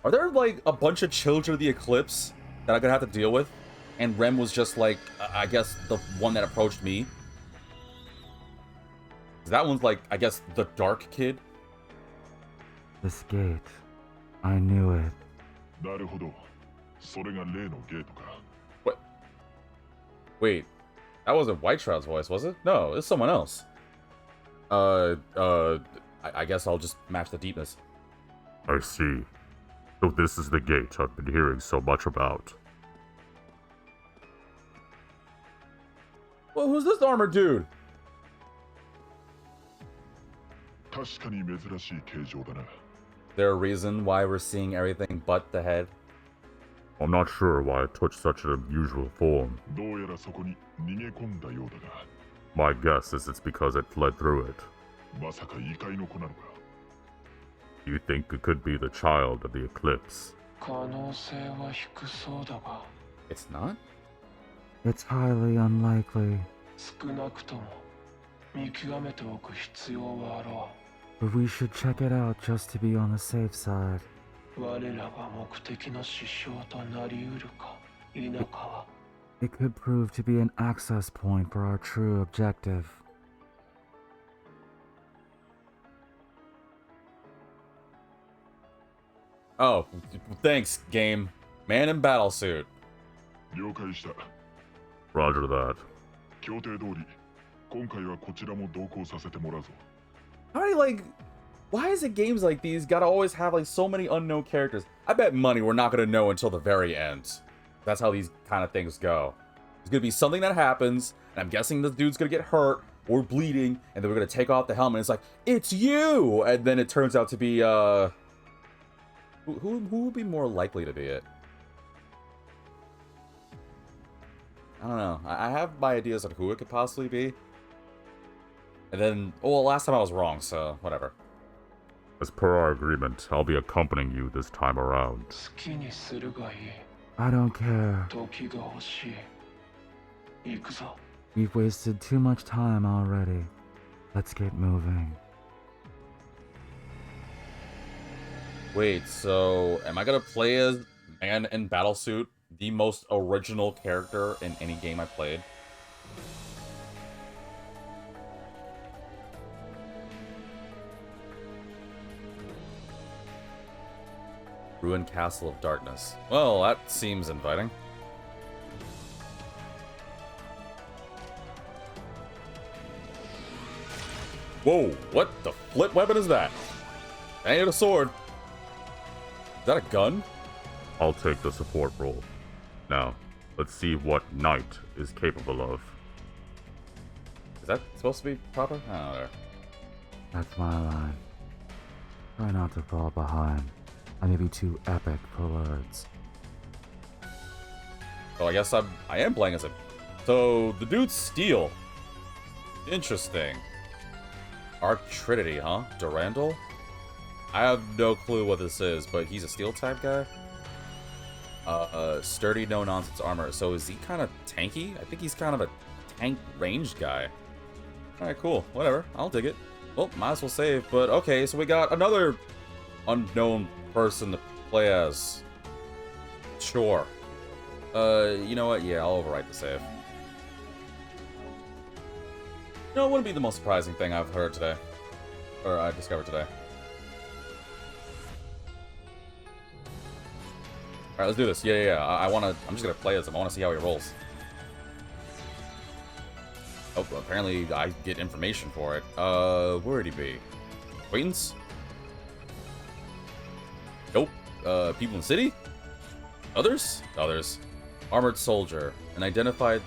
Are there like a bunch of children of the eclipse that I'm gonna have to deal with? And Rem was just like, I guess, the one that approached me? That one's like, I guess, the dark kid? This gate. I knew it. What? Wait, that wasn't White Shroud's voice, was it? No, it's someone else. I guess I'll just match the deepness. I see. So this is the gate I've been hearing so much about. Well, who's this armored dude? There a reason why we're seeing everything but the head? I'm not sure why it took such an unusual form. My guess is it's because it fled through it. You think it could be the child of the eclipse? It's not? It's highly unlikely. But we should check it out just to be on the safe side. It could prove to be an access point for our true objective. Oh, thanks, game. Man in battlesuit. Roger that. How many, like, why is it games like these gotta always have, like, so many unknown characters? I bet money we're not gonna know until the very end. That's how these kind of things go. There's gonna be something that happens, and I'm guessing this dude's gonna get hurt or bleeding, and then we're gonna take off the helmet, and it's like, it's you! And then it turns out to be, Who would be more likely to be it? I don't know. I have my ideas on who it could possibly be. And then, well, last time I was wrong, so whatever. As per our agreement, I'll be accompanying you this time around. I don't care. We've wasted too much time already. Let's get moving. Wait, so am I gonna play as Man in Battlesuit, the most original character in any game I played? Ruined Castle of Darkness. Well, that seems inviting. Whoa, what the flip weapon is that? I need a sword. Is that a gun? I'll take the support role. Now, let's see what Knight is capable of. Is that supposed to be proper? I don't know there. That's my line. Try not to fall behind. I may be too epic for words. Well, I guess I am playing as him. So, the dude's steel. Interesting. Arc Trinity, huh? Durandal? I have no clue what this is, but he's a steel type guy. Sturdy, no nonsense armor. So is he kind of tanky? I think he's kind of a tank ranged guy. Alright, cool. Whatever. I'll dig it. Well, might as well save. But okay, so we got another unknown person to play as. Sure. You know what? Yeah, I'll overwrite the save. You know, it wouldn't be the most surprising thing I've heard today. Or I discovered today. Alright, let's do this. Yeah. I'm just gonna play as him. I wanna see how he rolls. Oh, apparently I get information for it. Where would he be? Acquaintance? people in the city? Others? Others. Armored soldier. An unidentified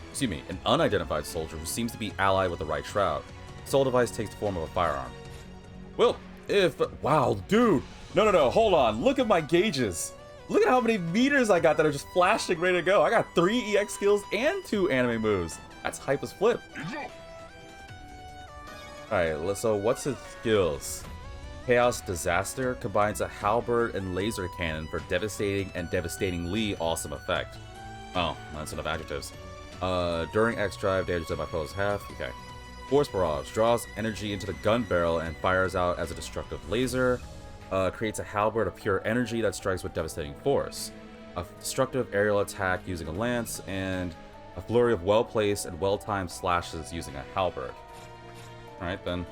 soldier who seems to be allied with the right shroud. Soul device takes the form of a firearm. Well, wow, dude. No, hold on. Look at my gauges. Look at how many meters I got that are just flashing, ready to go. I got 3 EX skills and 2 anime moves. That's hype as flip. Alright, so what's his skills? Chaos Disaster combines a halberd and laser cannon for devastating and devastatingly awesome effect. Oh, that's enough adjectives. During X drive, damage done by foes half. Okay. Force Barrage draws energy into the gun barrel and fires out as a destructive laser. Creates a halberd of pure energy that strikes with devastating force. A destructive aerial attack using a lance, and a flurry of well-placed and well-timed slashes using a halberd. Alright then.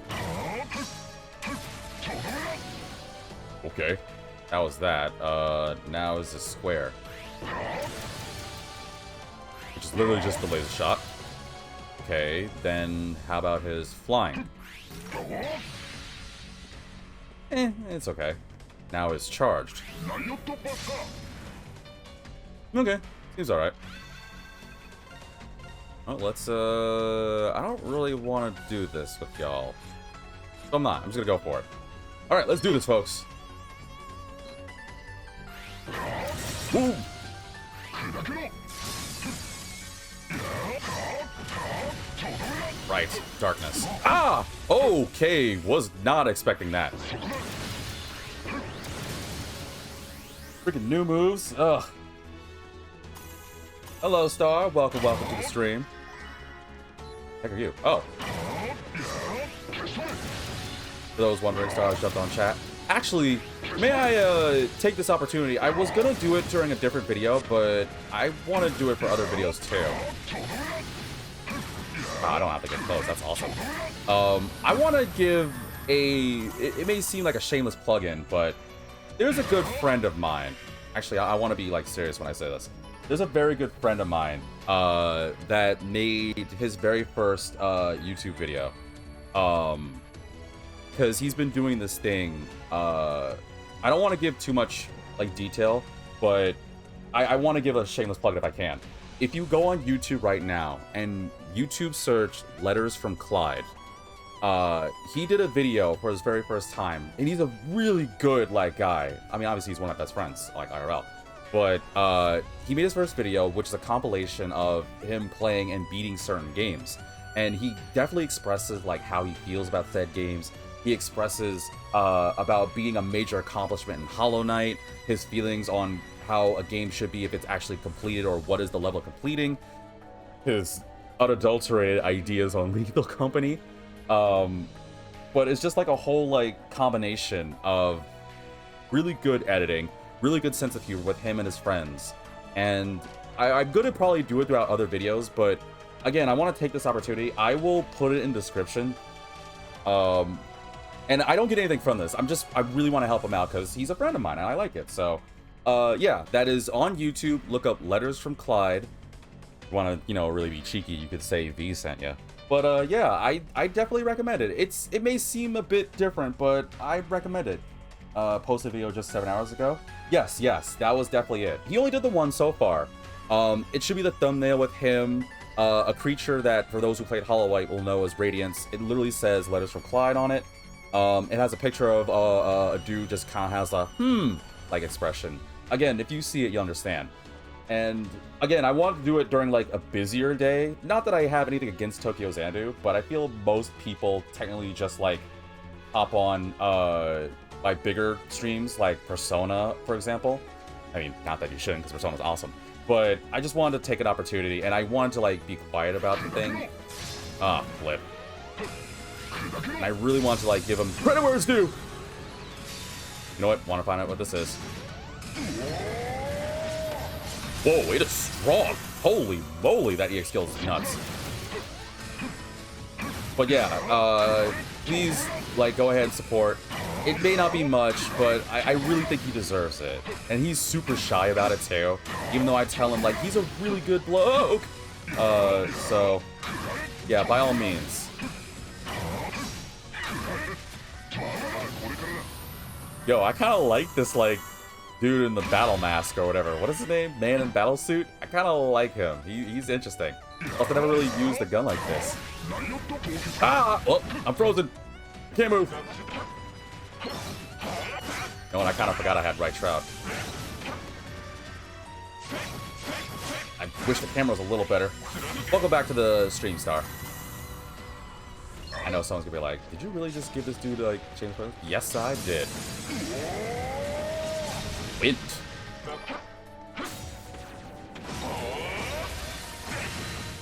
Okay. That was that. Now is a square. Which is literally just the laser shot. Okay, then how about his flying? It's okay. Now it's charged. Okay, seems alright. Well, let's, I don't really want to do this with y'all. So I'm not. I'm just gonna go for it. Alright, let's do this, folks. Woo! Right, darkness. Ah! Okay, was not expecting that. Freaking new moves. Ugh. Hello, Star. Welcome to the stream. Heck are you? Oh. For those wondering, Star jumped on chat. Actually, may I take this opportunity? I was gonna do it during a different video, but I want to do it for other videos too. I don't have to get close. That's awesome. I want to give it may seem like a shameless plug-in, but there's a good friend of mine. Actually, I want to be like serious when I say this. There's a very good friend of mine that made his very first YouTube video. Because he's been doing this thing. I don't want to give too much like detail, but I want to give a shameless plug if I can. If you go on YouTube right now and YouTube search Letters from Clyde, he did a video for his very first time, and he's a really good like guy. I mean, obviously he's one of my best friends, like IRL. But he made his first video, which is a compilation of him playing and beating certain games. And he definitely expresses like how he feels about said games. He expresses about being a major accomplishment in Hollow Knight, his feelings on how a game should be if it's actually completed, or what is the level of completing, his unadulterated ideas on Lethal Company. But it's just like a whole like combination of really good editing, really good sense of humor with him and his friends. And I'm gonna probably do it throughout other videos, but again, I want to take this opportunity. I will put it in description. And I don't get anything from this. I really want to help him out because he's a friend of mine and I like it. So, yeah, that is on YouTube. Look up Letters from Clyde. If you want to, really be cheeky, you could say V sent you. But, yeah, I definitely recommend it. It may seem a bit different, but I recommend it. Posted a video just 7 hours ago. Yes, that was definitely it. He only did the one so far. It should be the thumbnail with him. A creature that, for those who played Hollow Knight, will know as Radiance. It literally says Letters from Clyde on it. It has a picture of a dude just kind of has a like expression. Again, if you see it, you understand. And again, I want to do it during like a busier day. Not that I have anything against Tokyo Xanadu, but I feel most people technically just like hop on like bigger streams like Persona, for example. I mean, not that you shouldn't, because Persona's awesome. But I just wanted to take an opportunity, and I wanted to like be quiet about the thing. Flip. And I really want to like give him credit where it's due. You know what? Want to find out what this is? Whoa, it is strong. Holy moly, that EX skill is nuts. But yeah, please like go ahead and support. It may not be much, but I really think he deserves it. And he's super shy about it too. Even though I tell him like he's a really good bloke. So yeah, by all means. Yo, I kind of like this like dude in the battle mask or whatever. What is his name? Man in battle suit? I kind of like him. He's interesting. Also, I never really used a gun like this. Ah! Oh, I'm frozen. I can't move. No, and I kind of forgot I had right shroud. I wish the camera was a little better. Welcome back to the stream, Star. I know someone's gonna be like, did you really just give this dude like change clothes? Yes, I did. Wint.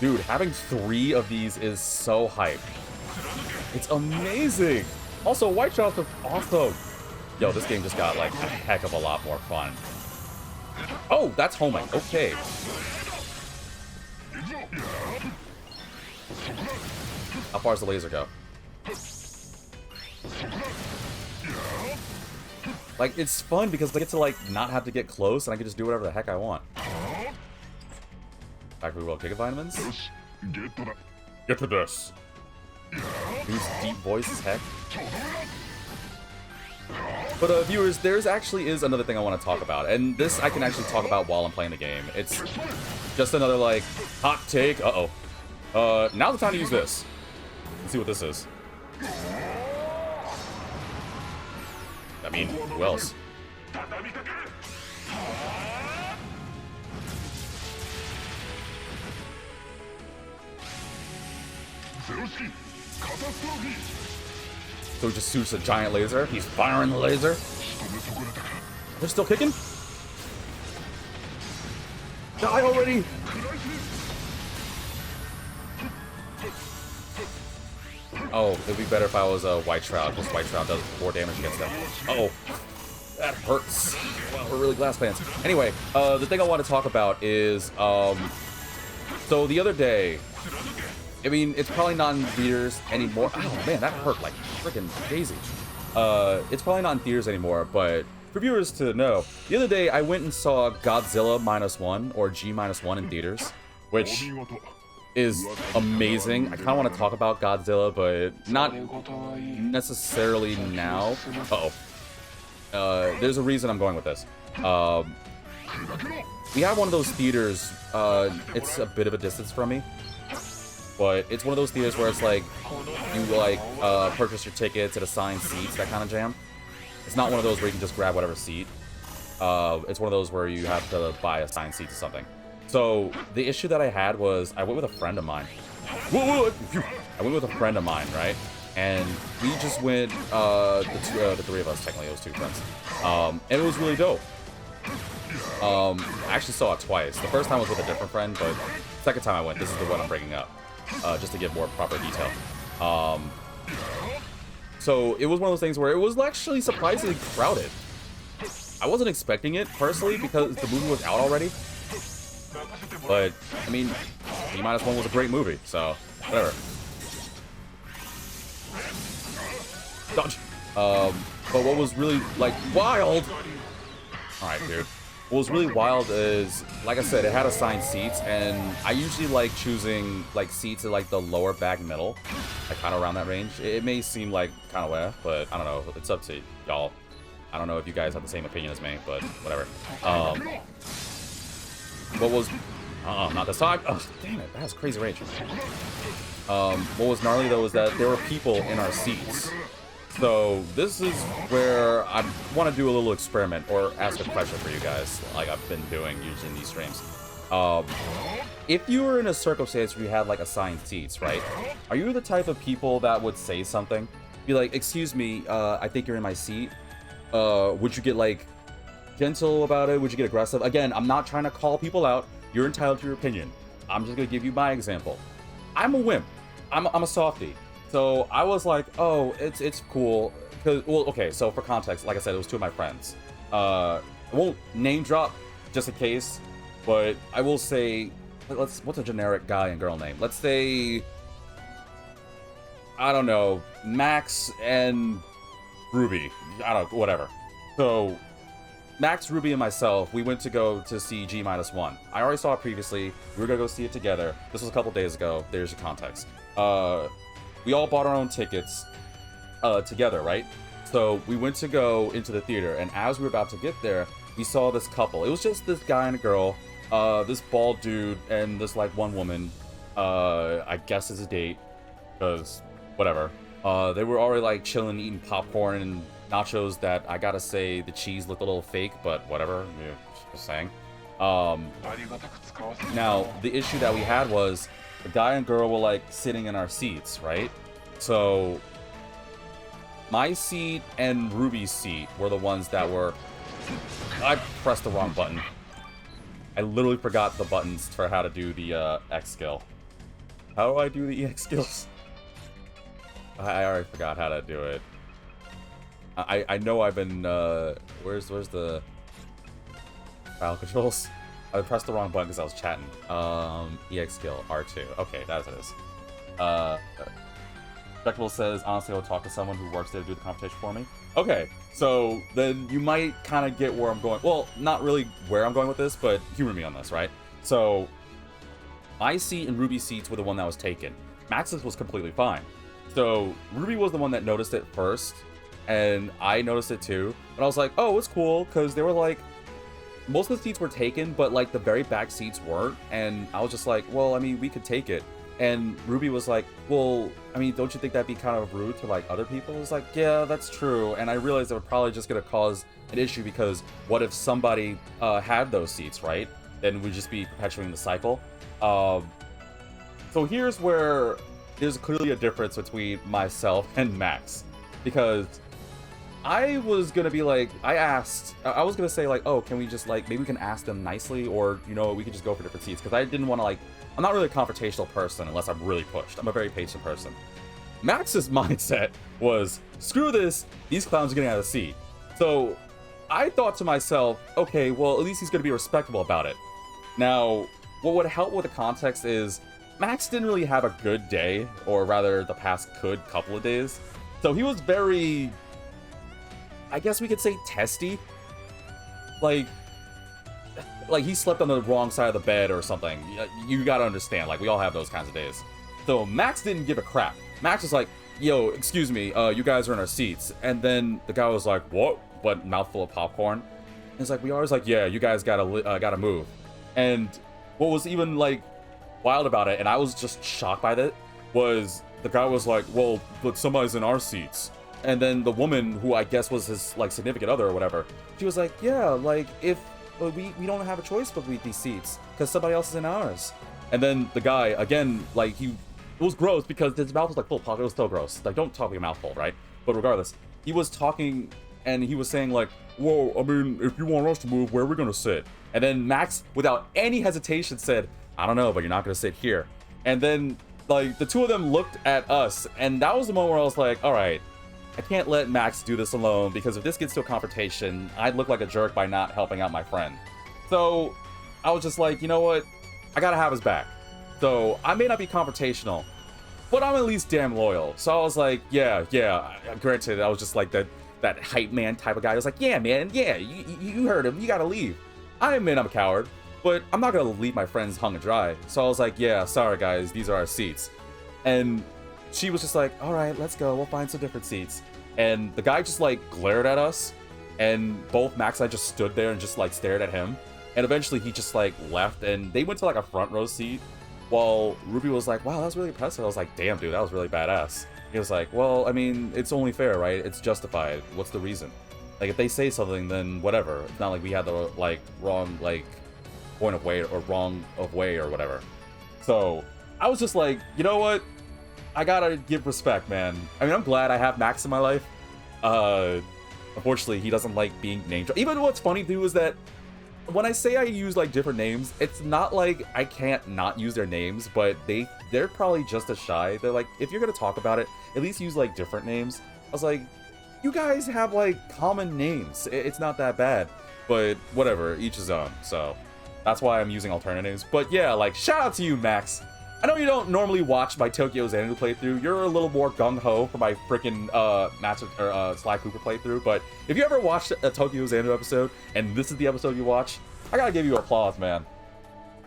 Dude, having 3 of these is so hype. It's amazing. Also, White Shots is awesome. Yo, this game just got like a heck of a lot more fun. Oh, that's homing. Okay. How far does the laser go? Like, it's fun because I get to like not have to get close and I can just do whatever the heck I want. Back we will. Giga vitamins. Get to this. Dude's deep voice as heck. But viewers, there's actually is another thing I want to talk about, and this I can actually talk about while I'm playing the game. It's just another like hot take. Now's the time to use this. Let's see what this is. I mean, who else? So he just shoots a giant laser. He's firing the laser. They're still kicking? Die already! Oh, it'd be better if I was a White Shroud, because White Shroud does 4 damage against them. Uh-oh. That hurts. Well, we're really glass fans. Anyway, the thing I want to talk about is, so the other day, I mean, it's probably not in theaters anymore. Oh man, that hurt like freaking daisy. It's probably not in theaters anymore, but for viewers to know, the other day I went and saw Godzilla -1 or G-1 in theaters, which is amazing. I kind of want to talk about Godzilla, but not necessarily now. Uh-oh. There's a reason I'm going with this. We have one of those theaters. It's a bit of a distance from me. But it's one of those theaters where it's like, you like purchase your tickets at assigned seats, that kind of jam. It's not one of those where you can just grab whatever seat. It's one of those where you have to buy assigned seat to something. So the issue that I had was I went with a friend of mine. I went with a friend of mine, right? And we just went, the 3 of us, technically, it was 2 friends. And it was really dope. I actually saw it twice. The first time was with a different friend, but the second time I went, this is the one I'm bringing up. Just to give more proper detail. So it was one of those things where it was actually surprisingly crowded. I wasn't expecting it, personally, because the movie was out already. But, I mean, G-1 was a great movie, so, whatever. Dodge! But what was really, like, wild... Alright, dude. What was really wild is, like I said, it had assigned seats, and I usually like choosing like seats at like the lower back middle, like kind of around that range. It may seem like kind of where, but I don't know. It's up to y'all. I don't know if you guys have the same opinion as me, but whatever. What was... not this time. Oh, damn it. That was crazy range. What was gnarly though is that there were people in our seats. So this is where I want to do a little experiment or ask a question for you guys, like I've been doing usually in these streams. If you were in a circumstance where you had like assigned seats, right? Are you the type of people that would say something? Be like, excuse me, I think you're in my seat. Would you get like gentle about it? Would you get aggressive? Again, I'm not trying to call people out. You're entitled to your opinion. I'm just gonna give you my example. I'm a wimp. I'm a softie. So I was like, oh, it's cool. Cause, well, okay, so for context, like I said, it was 2 of my friends. I won't name drop just in case, but I will say, what's a generic guy and girl name? Let's say, I don't know, Max and Ruby. I don't know, whatever. So Max, Ruby, and myself, we went to go to see G-1. I already saw it previously. We were gonna go see it together. This was a couple days ago. There's your context. We all bought our own tickets together, right? So we went to go into the theater, and as we were about to get there, we saw this couple. It was just this guy and a girl, this bald dude and this like one woman. I guess is a date, because whatever. They were already like chilling, eating popcorn and nachos that I gotta say the cheese looked a little fake, but whatever. Yeah, just saying. Now the issue that we had was the guy and girl were like sitting in our seats, right? So my seat and Ruby's seat were the ones that were... I pressed the wrong button. I literally forgot the buttons for how to do the X skill. How do I do the EX skills? I already forgot how to do it. I know I've been... Where's the... File controls? I pressed the wrong button because I was chatting. EX skill, R2. Okay, that's what it is. Spectable says, honestly, I'll talk to someone who works there to do the computation for me. Okay, so then you might kind of get where I'm going. Well, not really where I'm going with this, but humor me on this, right? So, my seat and Ruby's seats were the one that was taken. Max's was completely fine. So, Ruby was the one that noticed it first, and I noticed it too. And I was like, oh, it's cool, because they were like, most of the seats were taken, but like the very back seats weren't. And I was just like, well, I mean, we could take it. And Ruby was like, well, I mean, don't you think that'd be kind of rude to like other people? I was like, yeah, that's true. And I realized it would probably just gonna cause an issue, because what if somebody had those seats, right? Then we'd just be perpetuating the cycle. So here's where there's clearly a difference between myself and Max, because I was gonna be like, I was gonna say like, oh, can we just like, maybe we can ask them nicely, or, you know, we could just go for different seats, because I didn't want to like, I'm not really a confrontational person unless I'm really pushed. I'm a very patient person. Max's mindset was, screw this, these clowns are getting out of the seat. So I thought to myself, okay, well, at least he's gonna be respectable about it. Now, what would help with the context is, Max didn't really have a good day, or rather the past couple of days. So he was very, I guess we could say, testy. Like he slept on the wrong side of the bed or something. You gotta understand, like, we all have those kinds of days. So Max didn't give a crap. Max was like, yo, excuse me, you guys are in our seats. And then the guy was like, what? But mouthful of popcorn. And it's like, we always like, yeah, you guys gotta move. And what was even like wild about it, and I was just shocked by that, was the guy was like, well, but somebody's in our seats. And then the woman, who I guess was his like significant other or whatever, she was like, yeah, like if we don't have a choice but with these seats because somebody else is in ours. And then the guy, again, like it was gross because his mouth was like full of popcorn. It was still gross. Like, don't talk with your mouth full, right? But regardless, he was talking and he was saying like, whoa, I mean, if you want us to move, where are we gonna sit? And then Max, without any hesitation, said, I don't know, but you're not gonna sit here. And then like the two of them looked at us, and that was the moment where I was like, all right, I can't let Max do this alone, because if this gets to a confrontation, I'd look like a jerk by not helping out my friend. So I was just like, you know what? I gotta have his back. So I may not be confrontational, but I'm at least damn loyal. So I was like, yeah. Granted, I was just like that hype man type of guy. I was like, yeah, man, yeah, you heard him. You gotta leave. I admit I'm a coward, but I'm not gonna leave my friends hung and dry. So I was like, yeah, sorry guys, these are our seats. And she was just like, all right, let's go. We'll find some different seats. And the guy just like glared at us, and both Max and I just stood there and just like stared at him. And eventually he just like left, and they went to like a front row seat, while Ruby was like, wow, that was really impressive. I was like, damn, dude, that was really badass. He was like, well, I mean, it's only fair, right? It's justified. What's the reason? Like, if they say something, then whatever. It's not like we had the like wrong like point of way or wrong of way or whatever. So I was just like, you know what? I gotta give respect, man. I mean, I'm glad I have Max in my life. Unfortunately, he doesn't like being named. Even what's funny too is that when I say I use like different names, it's not like I can't not use their names, but they're probably just as shy. They're like, if you're gonna talk about it, at least use like different names. I was like, you guys have like common names. It's not that bad, but whatever, each his own. So that's why I'm using alternatives. But yeah, like, shout out to you, Max. I know you don't normally watch my Tokyo Xanadu playthrough. You're a little more gung-ho for my freaking Sly Cooper playthrough, but if you ever watched a Tokyo Xanadu episode, and this is the episode you watch, I gotta give you applause, man.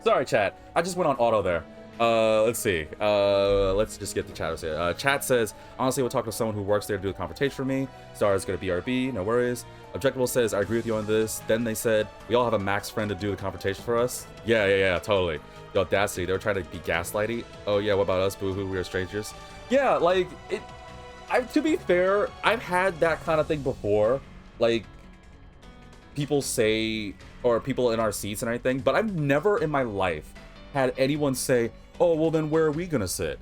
Sorry, chat. I just went on auto there. Let's see. Let's just get the chatters here. Chat says, honestly, we'll talk to someone who works there to do the confrontation for me. Star is going to BRB, no worries. Objectable says, I agree with you on this. Then they said, we all have a max friend to do the confrontation for us. Yeah, totally. The audacity, they were trying to be gaslighty. Oh yeah, what about us, boohoo, we are strangers. Yeah, like, to be fair, I've had that kind of thing before. Like, people say, or people in our seats and everything, but I've never in my life had anyone say, oh, well then where are we gonna sit?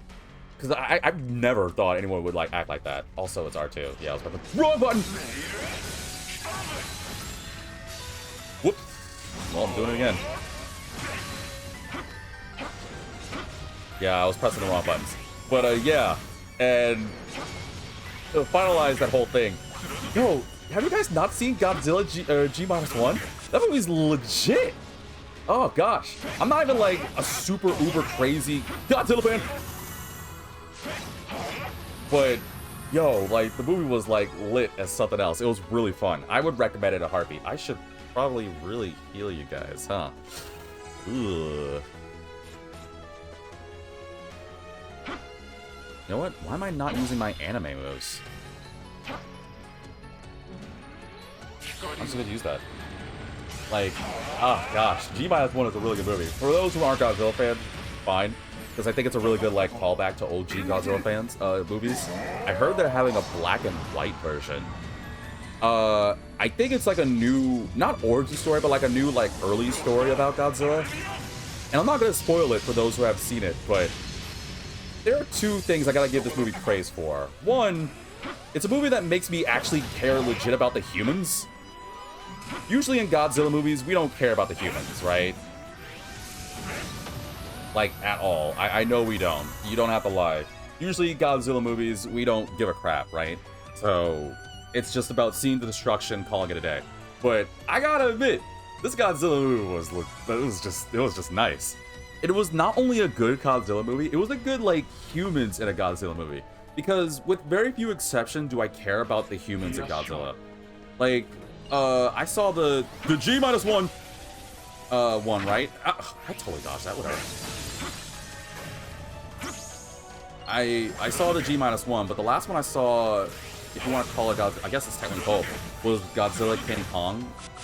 Because I've never thought anyone would like act like that. Also, it's R2. Yeah, I was about to... Wrong button! Whoops. Well, I'm doing it again. Yeah, I was pressing the wrong buttons. But, yeah. And to finalize that whole thing. Yo, have you guys not seen Godzilla G-1? That movie's legit. Oh, gosh. I'm not even, like, a super uber crazy Godzilla fan. But, yo, like, the movie was, like, lit as something else. It was really fun. I would recommend it a heartbeat. I should probably really heal you guys, huh? Ugh. You know what? Why am I not using my anime moves? I'm just gonna use that. Like, oh gosh, G-1 is a really good movie. For those who aren't Godzilla fans, fine. Because I think it's a really good, like, callback to OG Godzilla fans, movies. I heard they're having a black and white version. I think it's like a new, not origin story, but like a new, like, early story about Godzilla. And I'm not gonna spoil it for those who have seen it, but there are two things I gotta give this movie praise for. One, it's a movie that makes me actually care legit about the humans. Usually in Godzilla movies, we don't care about the humans, right? Like, at all. I know we don't. You don't have to lie. Usually Godzilla movies, we don't give a crap, right? So, it's just about seeing the destruction, calling it a day. But I gotta admit, this Godzilla movie was just nice. It was not only a good Godzilla movie, it was a good, like, humans in a Godzilla movie. Because with very few exceptions do I care about the humans in Godzilla. Like, I saw the G-1 one, right? I totally dodged that, whatever. I saw the G-1, but the last one I saw, if you want to call it Godzilla, I guess it's technically called, was Godzilla King Kong,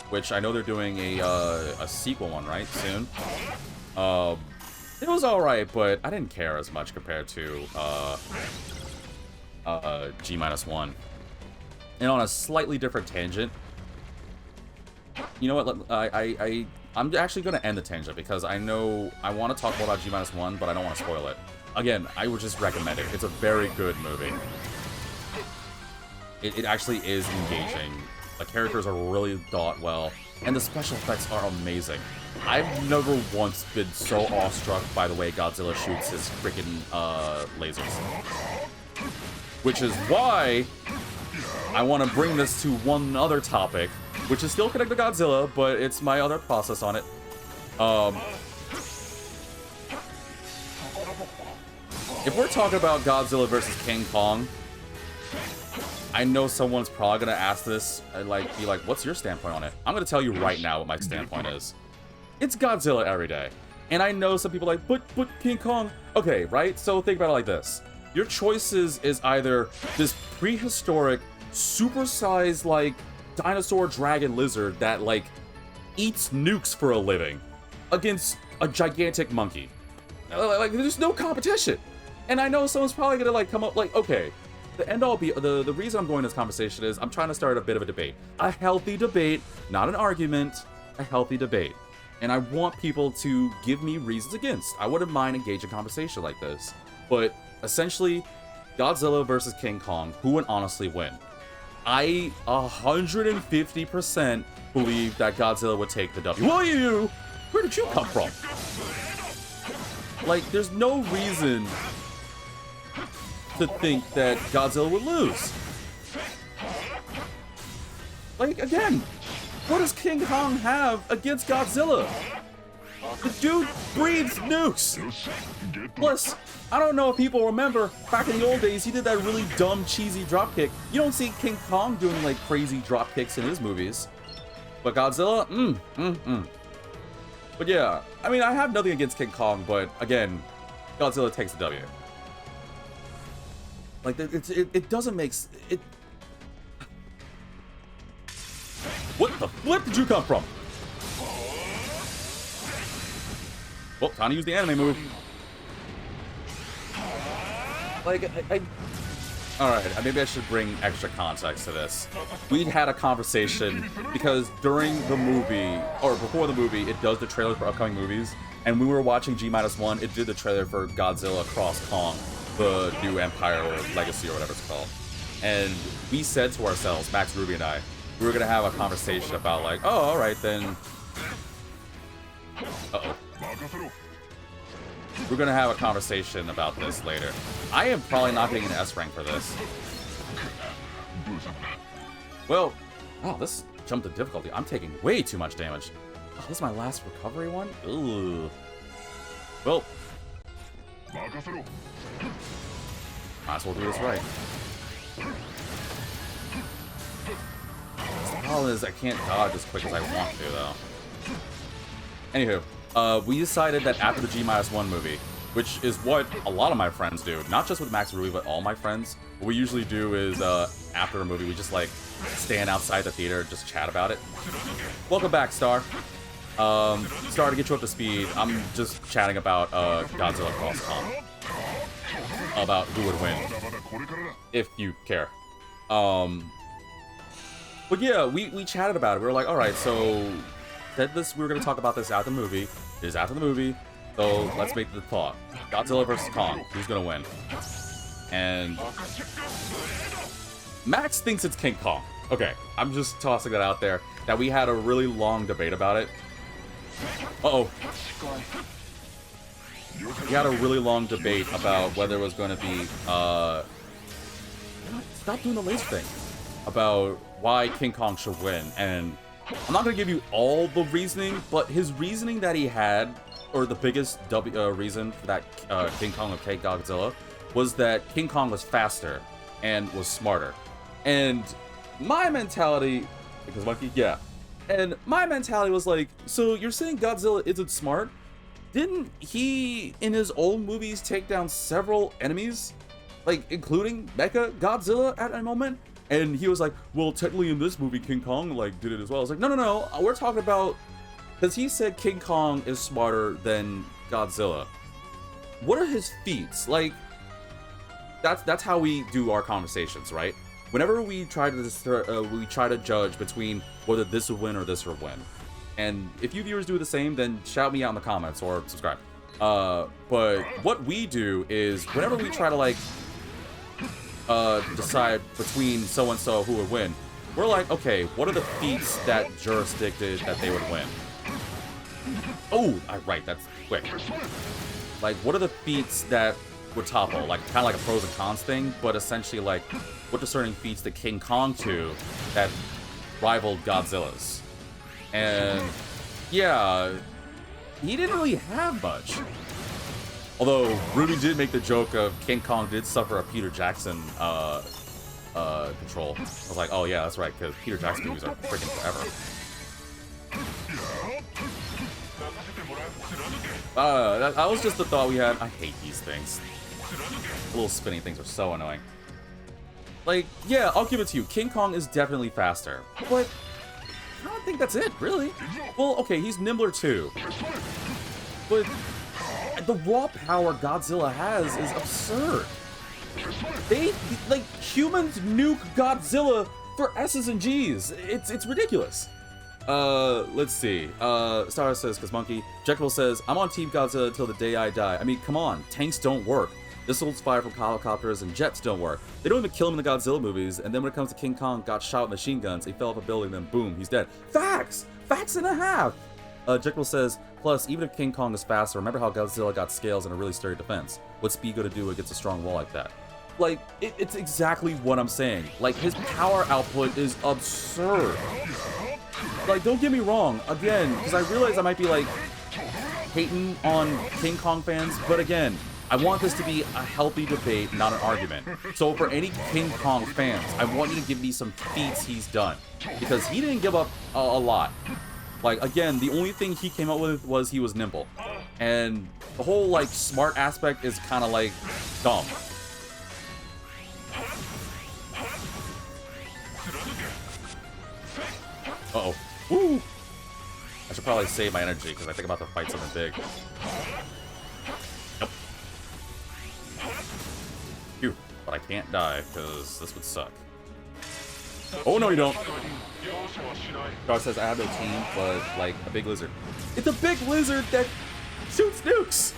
which I know they're doing a sequel one, right, soon. It was alright, but I didn't care as much compared to G-1. And on a slightly different tangent, you know what, I'm actually going to end the tangent because I know I want to talk more about G-1, but I don't want to spoil it. Again, I would just recommend it. It's a very good movie. It actually is engaging. The characters are really thought well, and the special effects are amazing. I've never once been so awestruck by the way Godzilla shoots his freaking lasers. Which is why I want to bring this to one other topic, which is still connected to Godzilla, but it's my other process on it. If we're talking about Godzilla versus King Kong, I know someone's probably gonna ask this and be like, what's your standpoint on it? I'm gonna tell you right now what my standpoint is. It's Godzilla every day. And I know some people are like, but King Kong. Okay, right? So think about it like this. Your choices is either this prehistoric, supersized, like, dinosaur dragon lizard that, like, eats nukes for a living against a gigantic monkey. Like, there's no competition. And I know someone's probably gonna, like, come up, like, okay, the end all be, the reason I'm going this conversation is I'm trying to start a bit of a debate. A healthy debate, not an argument, a healthy debate. And I want people to give me reasons against. I wouldn't mind engaging a conversation like this. But essentially, Godzilla versus King Kong, who would honestly win? I 150% believe that Godzilla would take the W. Where did you come from? Like, there's no reason to think that Godzilla would lose. Like, again, what does King Kong have against Godzilla? The dude breathes nukes. Plus, I don't know if people remember, back in the old days, he did that really dumb, cheesy dropkick. You don't see King Kong doing, like, crazy dropkicks in his movies. But Godzilla, But yeah, I mean, I have nothing against King Kong, but again, Godzilla takes the W. Like, it doesn't make... it. What the flip did you come from? Well, time to use the anime move. Like, Alright, maybe I should bring extra context to this. We'd had a conversation, because during the movie, or before the movie, it does the trailers for upcoming movies, and when we were watching G-1, it did the trailer for Godzilla Cross Kong, the new Empire or Legacy or whatever it's called. And we said to ourselves, Max, Ruby, and I, we were gonna have a conversation about like, oh, alright then... Uh-oh. We're gonna have a conversation about this later. I am probably not getting an S rank for this. Well, oh, this jumped the difficulty. I'm taking way too much damage. Oh, this is my last recovery one? Ugh. Well, might as well do this right. The problem is I can't dodge as quick as I want to, though. Anywho, we decided that after the G-1 movie, which is what a lot of my friends do, not just with Max and Ruby, but all my friends, what we usually do is, after a movie, we just, like, stand outside the theater and just chat about it. Welcome back, Star. Star, to get you up to speed, I'm just chatting about, Godzilla Cross Kong. About who would win. If you care. But yeah, we chatted about it. We were like, alright, so... said this, we were going to talk about this after the movie. It is after the movie, so let's make the thought. Godzilla versus Kong, who's going to win? And Max thinks it's King Kong. Okay, I'm just tossing that out there. That we had a really long debate about it. Uh-oh. We had a really long debate about whether it was going to be, stop doing the laser thing. About why King Kong should win, and I'm not going to give you all the reasoning, but his reasoning that he had, or the biggest reason for that King Kong would take Godzilla, was that King Kong was faster and was smarter. And my mentality, because Monkey, yeah, and my mentality was like, so you're saying Godzilla isn't smart? Didn't he, in his old movies, take down several enemies? Like, including Mecha Godzilla at a moment? And he was like, well, technically in this movie, King Kong, like, did it as well. I was like, no, we're talking about... because he said King Kong is smarter than Godzilla. What are his feats? Like, that's how we do our conversations, right? Whenever we try to judge between whether this would win or this would win. And if you viewers do the same, then shout me out in the comments or subscribe. But what we do is, whenever we try to, like... decide between so-and-so who would win, we're like, okay, what are the feats that jurisdicted that they would win? Oh, right, that's quick. Like, what are the feats that would topple? Like, kind of like a pros and cons thing, but essentially, like, what discerning feats did King Kong do that rivaled Godzilla's? And, yeah, he didn't really have much. Although, Ruby did make the joke of King Kong did suffer a Peter Jackson control. I was like, oh yeah, that's right, because Peter Jackson movies are freaking forever. That was just the thought we had. I hate these things. The little spinning things are so annoying. Like, yeah, I'll give it to you. King Kong is definitely faster. But I don't think that's it, really. Well, okay, he's nimbler too. But... the raw power Godzilla has is absurd. Humans nuke Godzilla for S's and G's. It's ridiculous. Let's see. Star says, cause Monkey. Jekyll says, I'm on Team Godzilla until the day I die. I mean, come on, tanks don't work. Missiles fired from helicopters and jets don't work. They don't even kill him in the Godzilla movies, and then when it comes to King Kong, got shot with machine guns, he fell off a building, then boom, he's dead. Facts! Facts and a half! Jekyll says, plus, even if King Kong is faster, remember how Godzilla got scales and a really sturdy defense. What's Speed gonna do against a strong wall like that? Like, it's exactly what I'm saying. Like, his power output is absurd. Like, don't get me wrong, again, because I realize I might be, like, hating on King Kong fans, but again, I want this to be a healthy debate, not an argument. So for any King Kong fans, I want you to give me some feats he's done. Because he didn't give up a lot. Like, again, the only thing he came up with was he was nimble. And the whole, like, smart aspect is kind of, like, dumb. Uh-oh. Woo! I should probably save my energy, because I think I'm about to fight something big. Nope. Phew. But I can't die, because this would suck. Oh, no, you don't. God says I have no team, but, like, a big lizard. It's a big lizard that shoots nukes!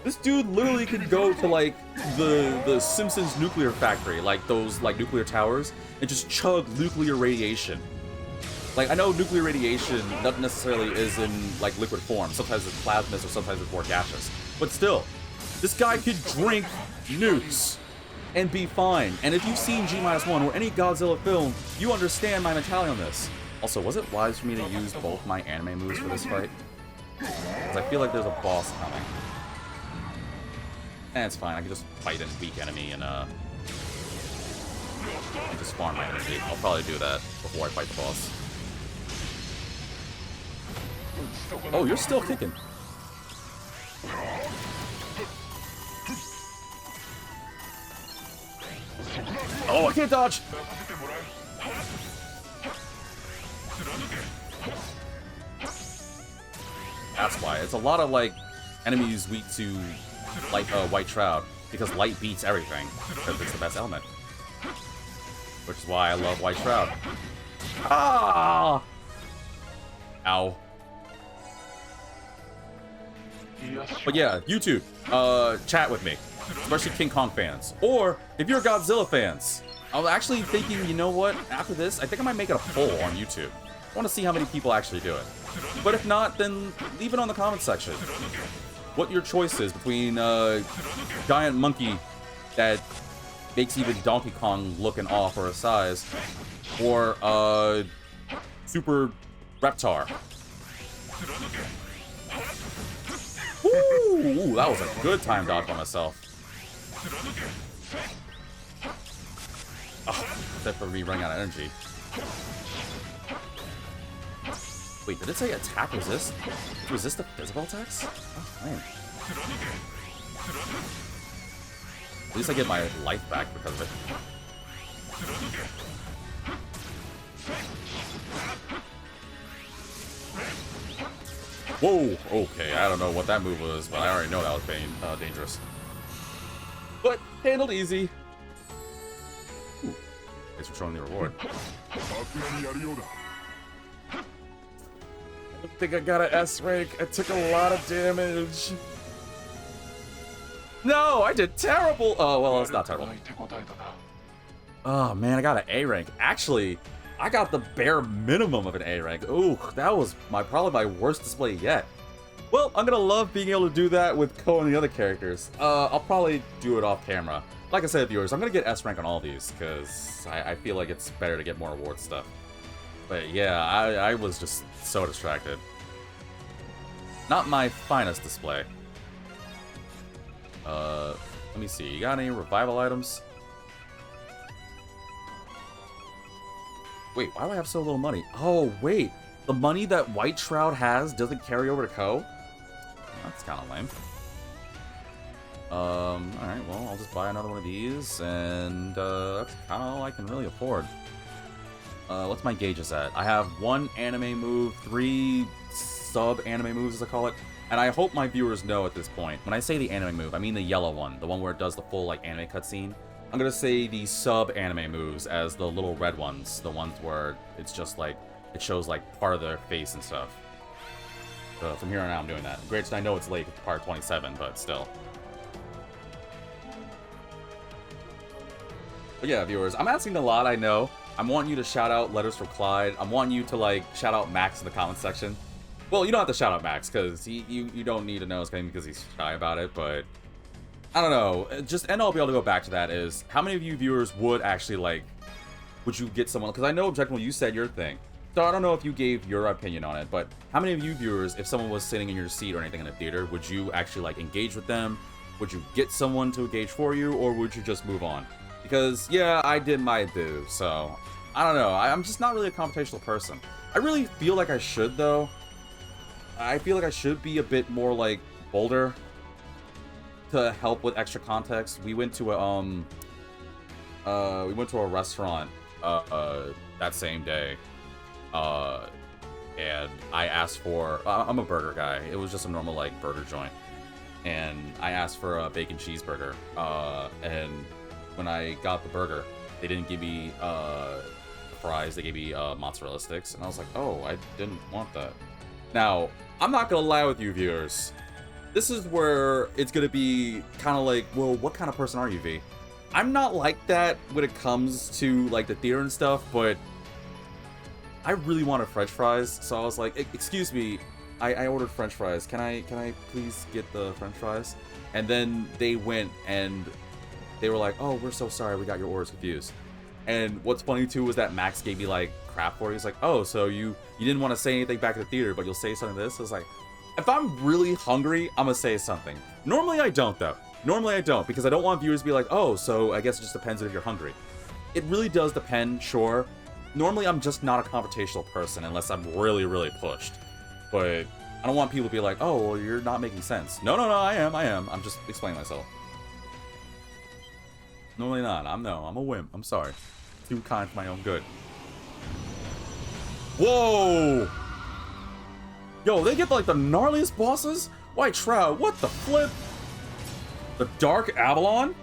This dude literally could go to, like, the Simpsons nuclear factory, like those, like, nuclear towers, and just chug nuclear radiation. Like, I know nuclear radiation not necessarily is in, like, liquid form. Sometimes it's plasmas or sometimes it's more gaseous. But still, this guy could drink nukes and be fine. And if you've seen G-1 or any Godzilla film, you understand my mentality on this. Also, was it wise for me to use both my anime moves for this fight? Because I feel like there's a boss coming. And it's fine, I can just fight a weak enemy and just farm my energy. I'll probably do that before I fight the boss. Oh, you're still kicking. Oh, I can't dodge! That's why. It's a lot of, like, enemies weak to, like, White Shroud. Because light beats everything. Because it's the best element. Which is why I love White Shroud. Ah! Ow. But yeah, YouTube, chat with me, especially King Kong fans, or if you're Godzilla fans. I'm actually thinking, you know what, after this, I think I might make it a poll on YouTube. I want to see how many people actually do it. But if not, then leave it on the comment section. What your choice is between giant monkey that makes even Donkey Kong look an awe for his size, or super Reptar. Ooh, that was a good time dodge by myself. Oh, except for me running out of energy. Wait, did it say attack resist? Resist the physical attacks? Oh, man. At least I get my life back because of it. Whoa, okay, I don't know what that move was, but I already know that was dangerous. But handled easy. Ooh, thanks for showing the reward. I don't think I got an S rank. I took a lot of damage. No, I did terrible. Oh, well, it's not terrible. Oh, man, I got an A rank. Actually, I got the bare minimum of an A rank. Ooh, that was probably my worst display yet. Well, I'm gonna love being able to do that with Ko and the other characters. I'll probably do it off camera. Like I said, viewers, I'm gonna get S rank on all these, because I feel like it's better to get more award stuff. But yeah, I was just so distracted. Not my finest display. Let me see, you got any revival items? Wait, why do I have so little money? Oh, wait. The money that White Shroud has doesn't carry over to Ko? That's kind of lame. Alright, well, I'll just buy another one of these, and, that's kind of all I can really afford. What's my gauges at? I have 1 anime move, 3 sub-anime moves, as I call it. And I hope my viewers know at this point, when I say the anime move, I mean the yellow one, the one where it does the full, like, anime cutscene. I'm gonna say the sub-anime moves as the little red ones, the ones where it's just like, it shows like part of their face and stuff. So from here on out I'm doing that. Granted, I know it's late, it's part 27, but still. But yeah, viewers, I'm asking a lot, I know. I'm wanting you to shout out Letters from Clyde. I'm wanting you to like shout out Max in the comment section. Well, you don't have to shout out Max, because you don't need to know his name because he's shy about it, but I don't know. And I'll be able to go back to that is, how many of you viewers would actually, like, would you get someone, because I know, Objectable, you said your thing. So I don't know if you gave your opinion on it, but how many of you viewers, if someone was sitting in your seat or anything in the theater, would you actually, like, engage with them? Would you get someone to engage for you, or would you just move on? Because, yeah, I did my boo, so I don't know. I'm just not really a confrontational person. I really feel like I should, though. I feel like I should be a bit more, like, bolder to help with extra context. We went to a, restaurant, that same day, and I asked for, I'm a burger guy. It was just a normal, like, burger joint. And I asked for a bacon cheeseburger, and when I got the burger, they didn't give me, fries, they gave me, mozzarella sticks, and I was like, oh, I didn't want that. Now, I'm not gonna lie with you viewers. This is where it's gonna be kind of like, well, what kind of person are you, V? I'm not like that when it comes to, like, the theater and stuff, but I really wanted french fries, so I was like, excuse me, I ordered french fries. Can I please get the french fries? And then they went and they were like, oh, we're so sorry, we got your orders confused. And what's funny too was that Max gave me like crap for it. He's like, oh, so you didn't want to say anything back at the theater, but you'll say something to this? I was like, if I'm really hungry, I'm gonna say something. Normally I don't, though. Normally I don't, because I don't want viewers to be like, oh, so I guess it just depends if you're hungry. It really does depend, sure. Normally I'm just not a confrontational person unless I'm really, really pushed. But I don't want people to be like, oh, well, you're not making sense. No, I am. I'm just explaining myself. Normally not. I'm a wimp. I'm sorry. Too kind for my own good. Whoa! Yo, they get like the gnarliest bosses? White Shroud, what the flip? The Dark Avalon?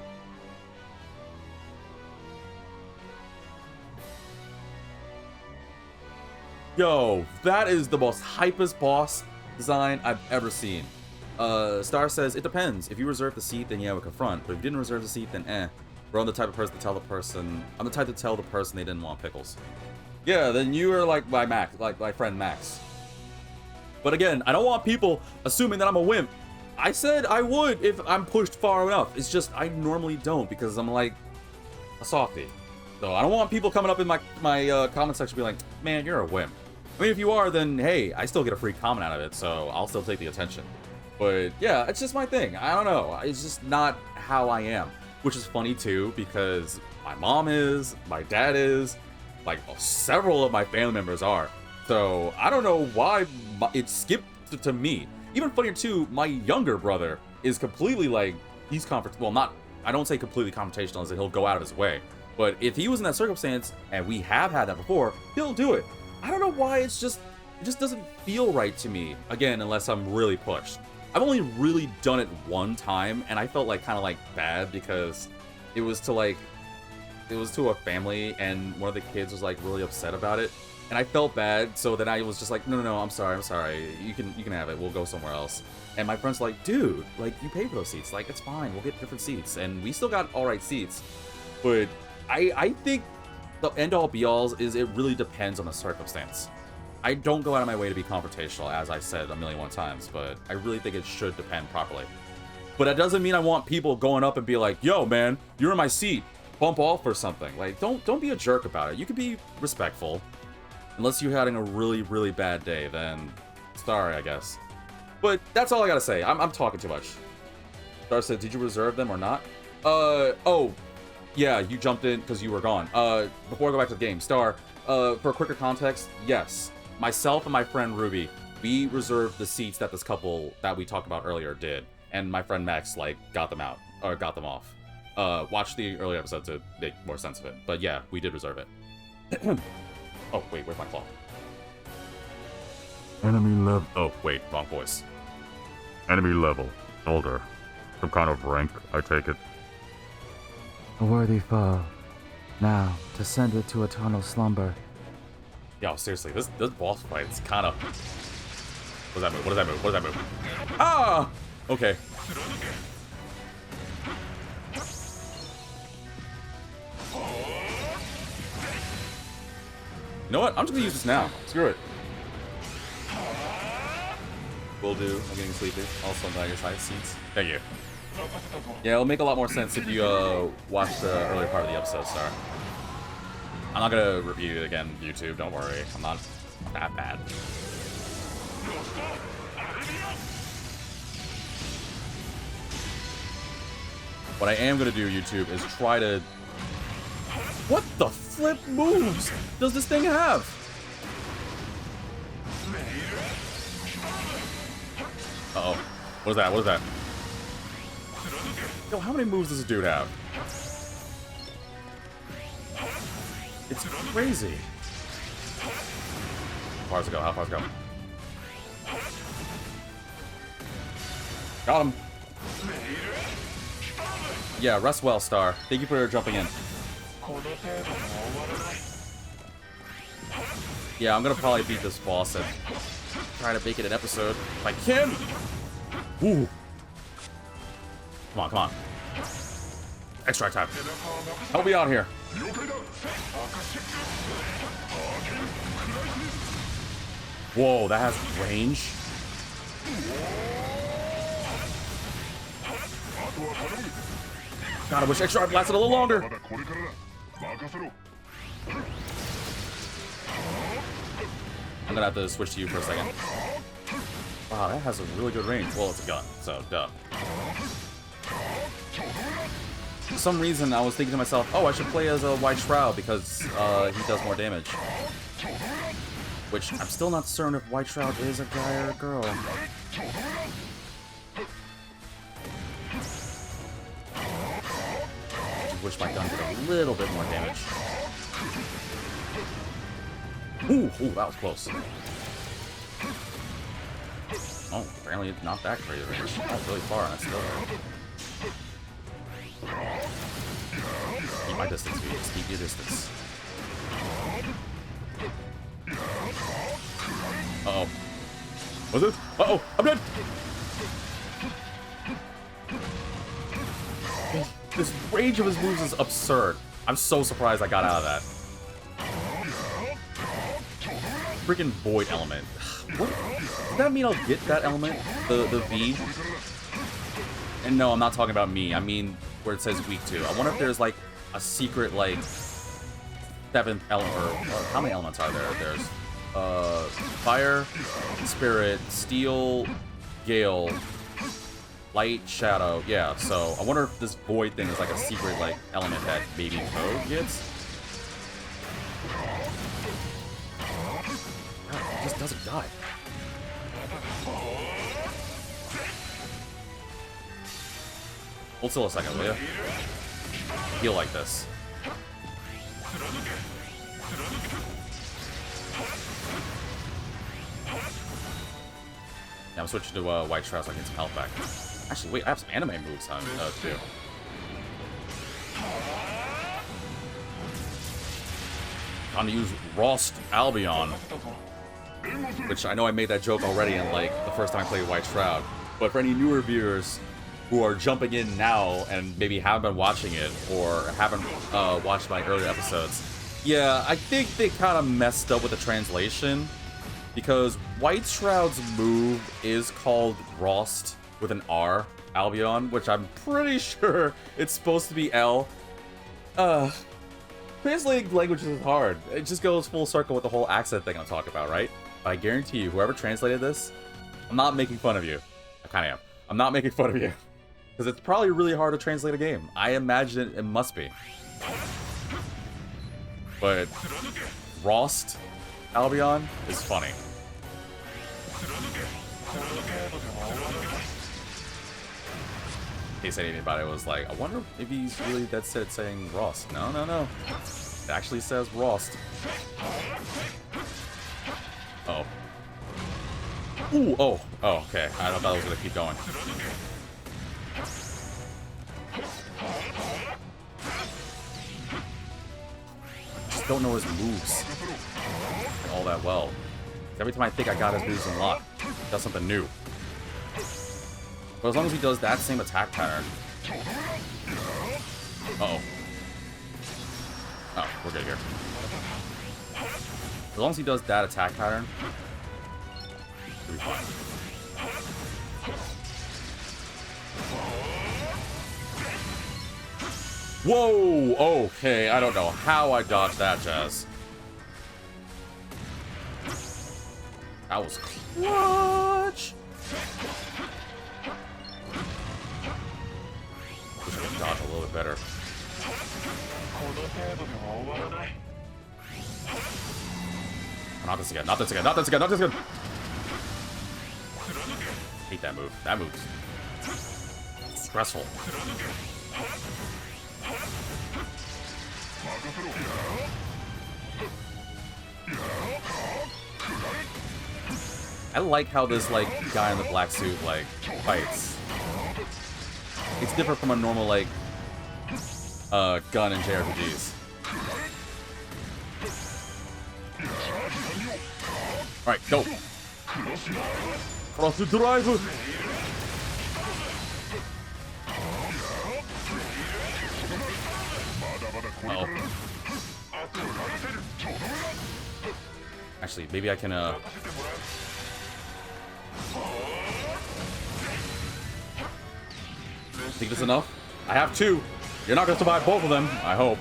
Yo, that is the most hypest boss design I've ever seen. Star says, it depends. If you reserve the seat, then yeah, we confront. But if you didn't reserve the seat, then eh. Bro, I'm the type of person to tell the person... I'm the type to tell the person they didn't want pickles. Yeah, then you are like my friend Max. But again, I don't want people assuming that I'm a wimp. I said I would if I'm pushed far enough. It's just, I normally don't because I'm like a softie. So I don't want people coming up in my comment section be like, man, you're a wimp. I mean, if you are, then hey, I still get a free comment out of it, so I'll still take the attention. But yeah, it's just my thing. I don't know. It's just not how I am. Which is funny too, because my mom is, my dad is, like several of my family members are. So I don't know why it skipped to me. Even funnier too, my younger brother is completely like, he's well, not, I don't say completely confrontational as in he'll go out of his way. But if he was in that circumstance, and we have had that before, he'll do it. I don't know why, it just doesn't feel right to me. Again, unless I'm really pushed. I've only really done it one time, and I felt like kind of like bad because it was to a family, and one of the kids was like really upset about it, and I felt bad. So then I was just like, no, I'm sorry. You can have it. We'll go somewhere else. And my friends were like, dude, like you paid for those seats. Like it's fine. We'll get different seats, and we still got all right seats. But I think the end-all be-alls is it really depends on the circumstance. I don't go out of my way to be confrontational, as I said a million times, but I really think it should depend properly. But that doesn't mean I want people going up and be like, yo, man, you're in my seat. Bump off or something. Like, don't be a jerk about it. You can be respectful. Unless you're having a really, really bad day, then sorry, I guess. But that's all I gotta say. I'm talking too much. Star said, did you reserve them or not? Oh. Yeah, you jumped in because you were gone. Before I go back to the game, Star, for quicker context, yes. Myself and my friend Ruby, we reserved the seats that this couple that we talked about earlier did. And my friend Max, like, got them out. Or got them off. Watch the earlier episode to make more sense of it. But yeah, we did reserve it. Oh, wait, where's my claw? Enemy level. Oh, wait, wrong voice. Enemy level. Older. Some kind of rank, I take it. A worthy foe. Now, descended to eternal slumber. Yo, seriously, this boss fight is kind of... What does that move? What does that move? What does that move? Ah! Okay. You know what? I'm just gonna use this now. Screw it. Will do. I'm getting sleepy. Also, on your side seats. Thank you. Yeah, it'll make a lot more sense if you watch the earlier part of the episode, Star. I'm not gonna review it again, YouTube. Don't worry. I'm not that bad. What I am gonna do, YouTube, is try to... What the flip moves does this thing have? Uh-oh. What is that? What is that? Yo, how many moves does this dude have? It's crazy. How far does it go? How far does it go? Got him. Yeah, rest well, Star. Thank you for jumping in. Yeah, I'm gonna probably beat this boss and try to make it an episode if I can. Ooh. Come on, come on. Extract time. Help me out here. Whoa, that has range. God, I wish extract lasted a little longer. I'm gonna have to switch to you for a second. Wow, that has a really good range. Well, it's a gun, so duh. For some reason, I was thinking to myself, oh, I should play as a White Shroud because he does more damage. Which, I'm still not certain if White Shroud is a guy or a girl. I wish my gun did a little bit more damage. Ooh, that was close. Oh, apparently it's not that great a range. That's really far, and that's still there. Keep my distance, Phoenix. Keep your distance. Uh-oh. Was it? Uh-oh, I'm dead! This range of his moves is absurd. I'm so surprised I got out of that. Freaking void element. What? Does that mean I'll get that element? The V? And no, I'm not talking about me. I mean where it says weak to. I wonder if there's like a secret like 7th element, or how many elements are there? There's fire, spirit, steel, gale, light, shadow. Yeah, so I wonder if this void thing is like a secret like element that maybe Code gets. God, it just doesn't die. Hold still a second, will ya? Heal like this. Yeah, I'm switching to White Shroud so I can get some health back. Actually, wait, I have some anime moves on too. I'm gonna use Rost Albion, which I know I made that joke already in like the first time I played White Shroud. But for any newer viewers who are jumping in now and maybe haven't been watching it or haven't watched my earlier episodes, yeah, I think they kind of messed up with the translation because White Shroud's move is called Rost with an R, Albion, which I'm pretty sure it's supposed to be L. Translating languages is hard. It just goes full circle with the whole accent thing I'm talking about, right? But I guarantee you, whoever translated this, I'm not making fun of you. I kind of am. I'm not making fun of you. Because it's probably really hard to translate a game. I imagine it must be. But Rost Albion is funny. In case anybody was like, I wonder if he's really dead set saying Rost. No, no, no. It actually says Rost. Oh. Ooh, oh. Oh, okay. I thought I was going to keep going. I just don't know his moves all that well. Every time I think I got his moves unlocked, he does something new. But as long as he does that same attack pattern. Uh-oh. Oh, we're good here. As long as he does that attack pattern, we'll be fine. Whoa! Okay, I don't know how I dodged that, Jazz. That was clutch! Wish I could dodge a little bit better. Not this again, not this again, not this again, not this again! Hate that move. That move's stressful. I like how this like guy in the black suit like fights. It's different from a normal like gun in JRPGs. Alright, go. Cross the drive. Uh-oh. Actually, maybe I can think this enough? I have two. You're not gonna survive both of them, I hope.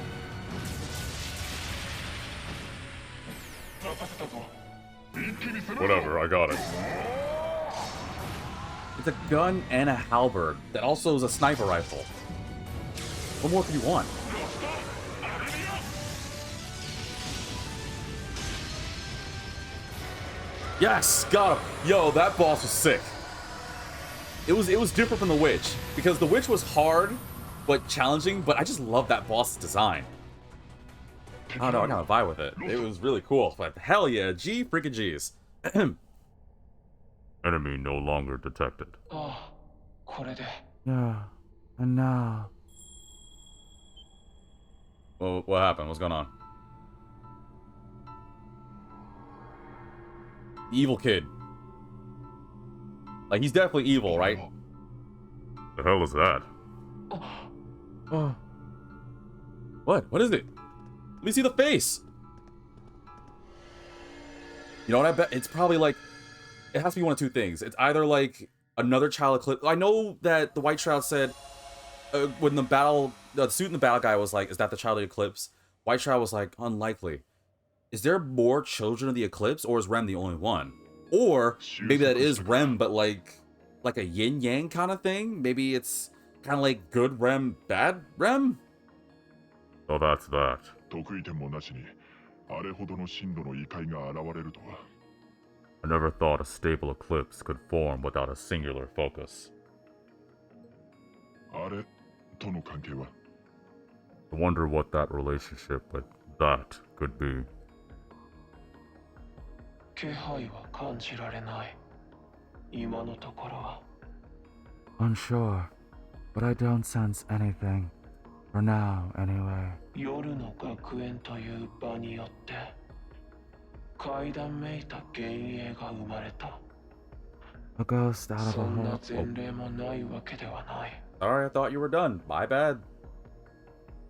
Whatever, I got it. It's a gun and a halberd that also is a sniper rifle. What more could you want? Yes, got him. Yo, that boss was sick. It was different from the witch because the witch was hard but challenging, but I just love that boss design. I don't know, I got a vibe with it. It was really cool. But hell yeah, G freaking G's. Enemy no longer detected. Yeah, and now. Well, what happened? What's going on? The evil kid. Like, he's definitely evil, right? The hell is that? Oh, What? What is it? Let me see the face. You know what I bet? It's probably like... It has to be one of two things. It's either like another child eclipse. I know that the White Shroud said when the suit in the battle guy was like, is that the child of the eclipse? White Shroud was like, unlikely. Is there more children of the eclipse, or is Rem the only one? Or maybe that is Rem, but like a yin-yang kind of thing? Maybe it's kind of like good Rem, bad Rem? So that's that. 得意点もなしにあれほどの深度の異界が現れるとは I never thought a stable eclipse could form without a singular focus. あれとの関係は I wonder what that relationship with that could be. 気配は感じられない今のところは unsure, but I don't sense anything. For now, anyway. 夜の学園という場によって階段めいた幻影が生まれた A ghost out of そ a んな hole. 前例もないわけではない Sorry, I thought you were done. My bad.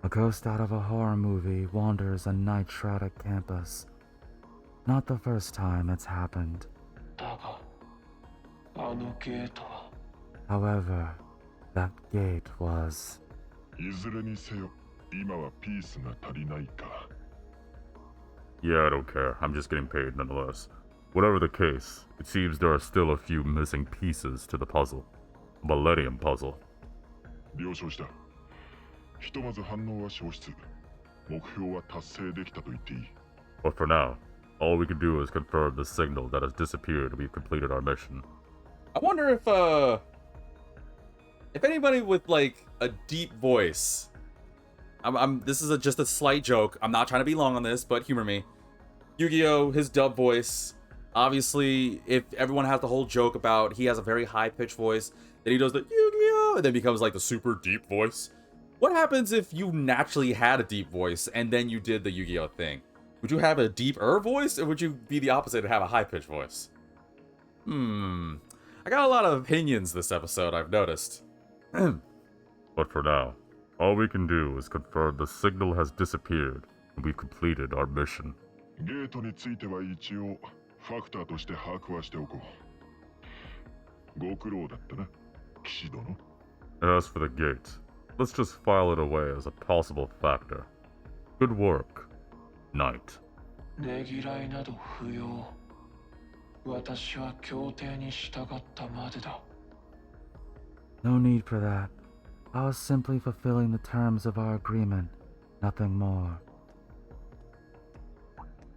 A ghost out of a horror movie wanders a night-shrouded campus. Not the first time it's happened. だがあのゲートは However, that gate was... いずれにせよ今はピースが足りないか Yeah, I don't care. I'm just getting paid nonetheless. Whatever the case, it seems there are still a few missing pieces to the puzzle. A Millennium puzzle. 了承したひとまず反応は消失目標は達成できたと言っていい But for now, all we can do is confirm the signal that has disappeared and we've completed our mission. I wonder if anybody with like a deep voice. This is just a slight joke. I'm not trying to be long on this, but humor me. Yu-Gi-Oh, his dub voice. Obviously, if everyone has the whole joke about he has a very high-pitched voice, then he does the Yu-Gi-Oh, and then becomes like the super deep voice. What happens if you naturally had a deep voice and then you did the Yu-Gi-Oh thing? Would you have a deeper voice, or would you be the opposite and have a high-pitched voice? I got a lot of opinions this episode, I've noticed. But for now, all we can do is confirm the signal has disappeared and we've completed our mission. ゲートについては一応ファクターとして把握はしておこうご苦労だったな騎士殿 As for the gate, let's just file it away as a possible factor. Good work, Knight. ねぎらいなど不要私は協定に従ったまでだ No need for that. I was simply fulfilling the terms of our agreement. Nothing more.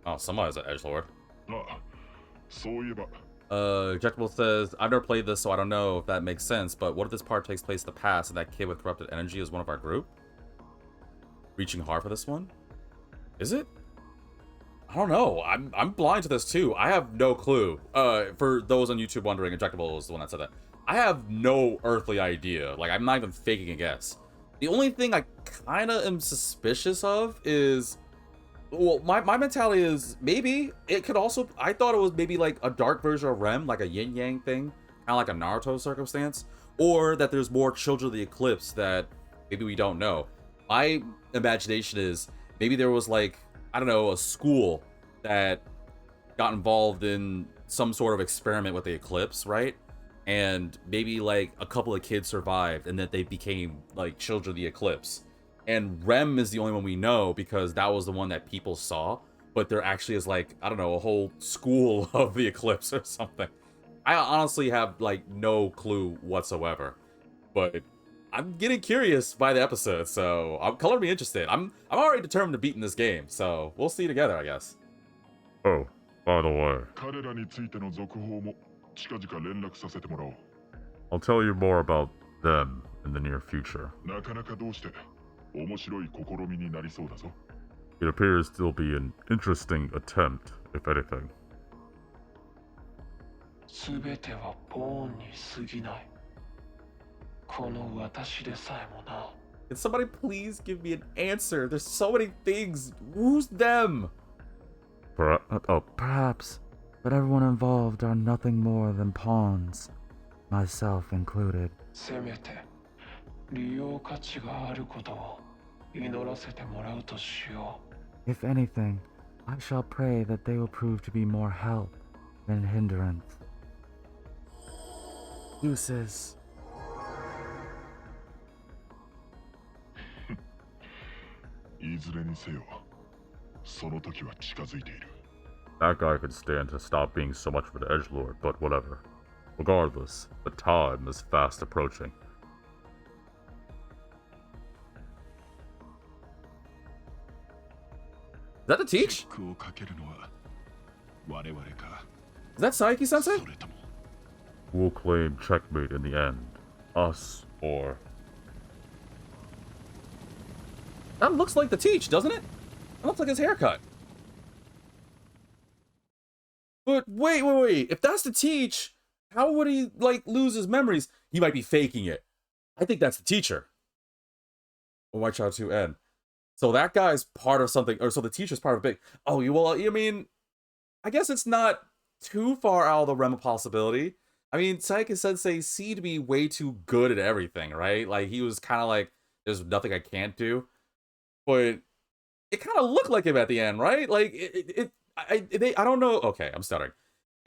Oh, somebody's an edgelord. あそういえば Ejectable says, I've never played this, so I don't know if that makes sense, but what if this part takes place in the past and that kid with corrupted energy is one of our group? Reaching hard for this one? Is it? I don't know. I'm blind to this too. I have no clue. For those on YouTube wondering, Ejectable is the one that said that. I have no earthly idea. Like, I'm not even faking a guess. The only thing I kind of am suspicious of is... Well, my mentality is maybe it could also... I thought it was maybe like a dark version of Rem, like a yin-yang thing. Kind of like a Naruto circumstance. Or that there's more Children of the Eclipse that maybe we don't know. My imagination is maybe there was like, I don't know, a school that got involved in some sort of experiment with the eclipse, right? And maybe like a couple of kids survived and that they became like Children of the Eclipse. And Rem is the only one we know because that was the one that people saw. But there actually is like, I don't know, a whole school of the eclipse or something. I honestly have like no clue whatsoever. But I'm getting curious by the episode, so I'm color me interested. I'm already determined to beat in this game, so we'll see together, I guess. Oh, by the way, 彼らについての続報も近々連絡させてもらおう。 I'll tell you more about them in the near future. なかなかどうして面白い試みになりそうだぞ。 It appears to be an interesting attempt, if anything. 全てはボーンに過ぎない。この私でさえもな。 Can somebody please give me an answer? There's so many things. Who's them? Perhaps, but everyone involved are nothing more than pawns, myself included. せめて利用価値があることを祈らせてもらうとしよう。 If anything, I shall pray that they will prove to be more help than hindrance. Deuces. いずれにせよ、その時は近づいている。 That guy could stand to stop being so much of an edgelord, but whatever. Regardless, the time is fast approaching. Is that the teach? チェックをかけるのは我々か。 Is that Saiki-sensei? それとも Who will claim checkmate in the end? Us or... That looks like the teach, doesn't it? That looks like his haircut. But wait. If that's the teach, how would he, like, lose his memories? He might be faking it. I think that's the teacher. Or White Child 2N. So that guy's part of something, or so the teacher's part of a big... Oh, well, I mean, I guess it's not too far out of the realm of possibility. I mean, Saiki-sensei seemed to be way too good at everything, right? Like, he was kind of like, there's nothing I can't do. But it kind of looked like him at the end, right? Like, I don't know. Okay, I'm stuttering.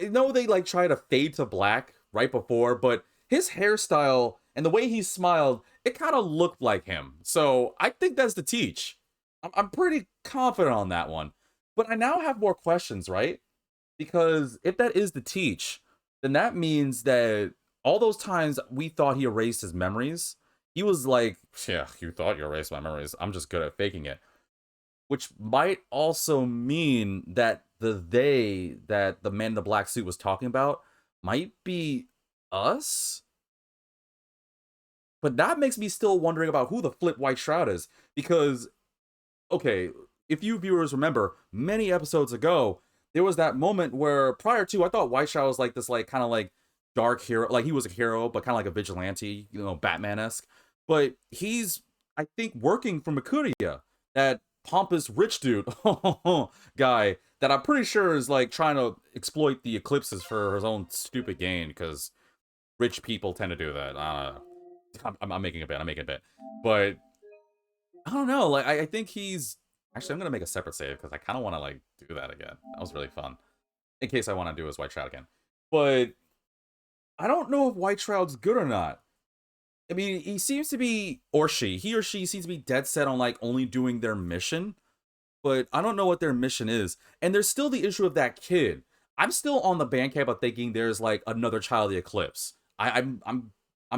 I know they, like, try to fade to black right before, but his hairstyle and the way he smiled, it kind of looked like him. So I think that's the teach. I'm pretty confident on that one. But I now have more questions, right? Because if that is the teach, then that means that all those times we thought he erased his memories, he was like, yeah, you thought you erased my memories. I'm just good at faking it. Which might also mean that that the man in the black suit was talking about might be us? But that makes me still wondering about who the flip White Shroud is. Because, okay, if you viewers remember, many episodes ago, there was that moment where prior to, I thought White Shroud was like this, like, kind of like dark hero. Like, he was a hero, but kind of like a vigilante, you know, Batman-esque. But he's, I think, working for Mercuria, that pompous rich dude guy that I'm pretty sure is like trying to exploit the eclipses for his own stupid gain, because rich people tend to do that. I don't know. I'm making a bit. But I don't know. Like, I think he's... Actually, I'm going to make a separate save because I kind of want to, like, do that again. That was really fun. In case I want to do his White Shroud again. But I don't know if White Shroud's good or not. I mean, he seems to be, he or she seems to be dead set on, like, only doing their mission. But I don't know what their mission is. And there's still the issue of that kid. I'm still on the bandcamp of thinking there's, like, another child of the eclipse. I'm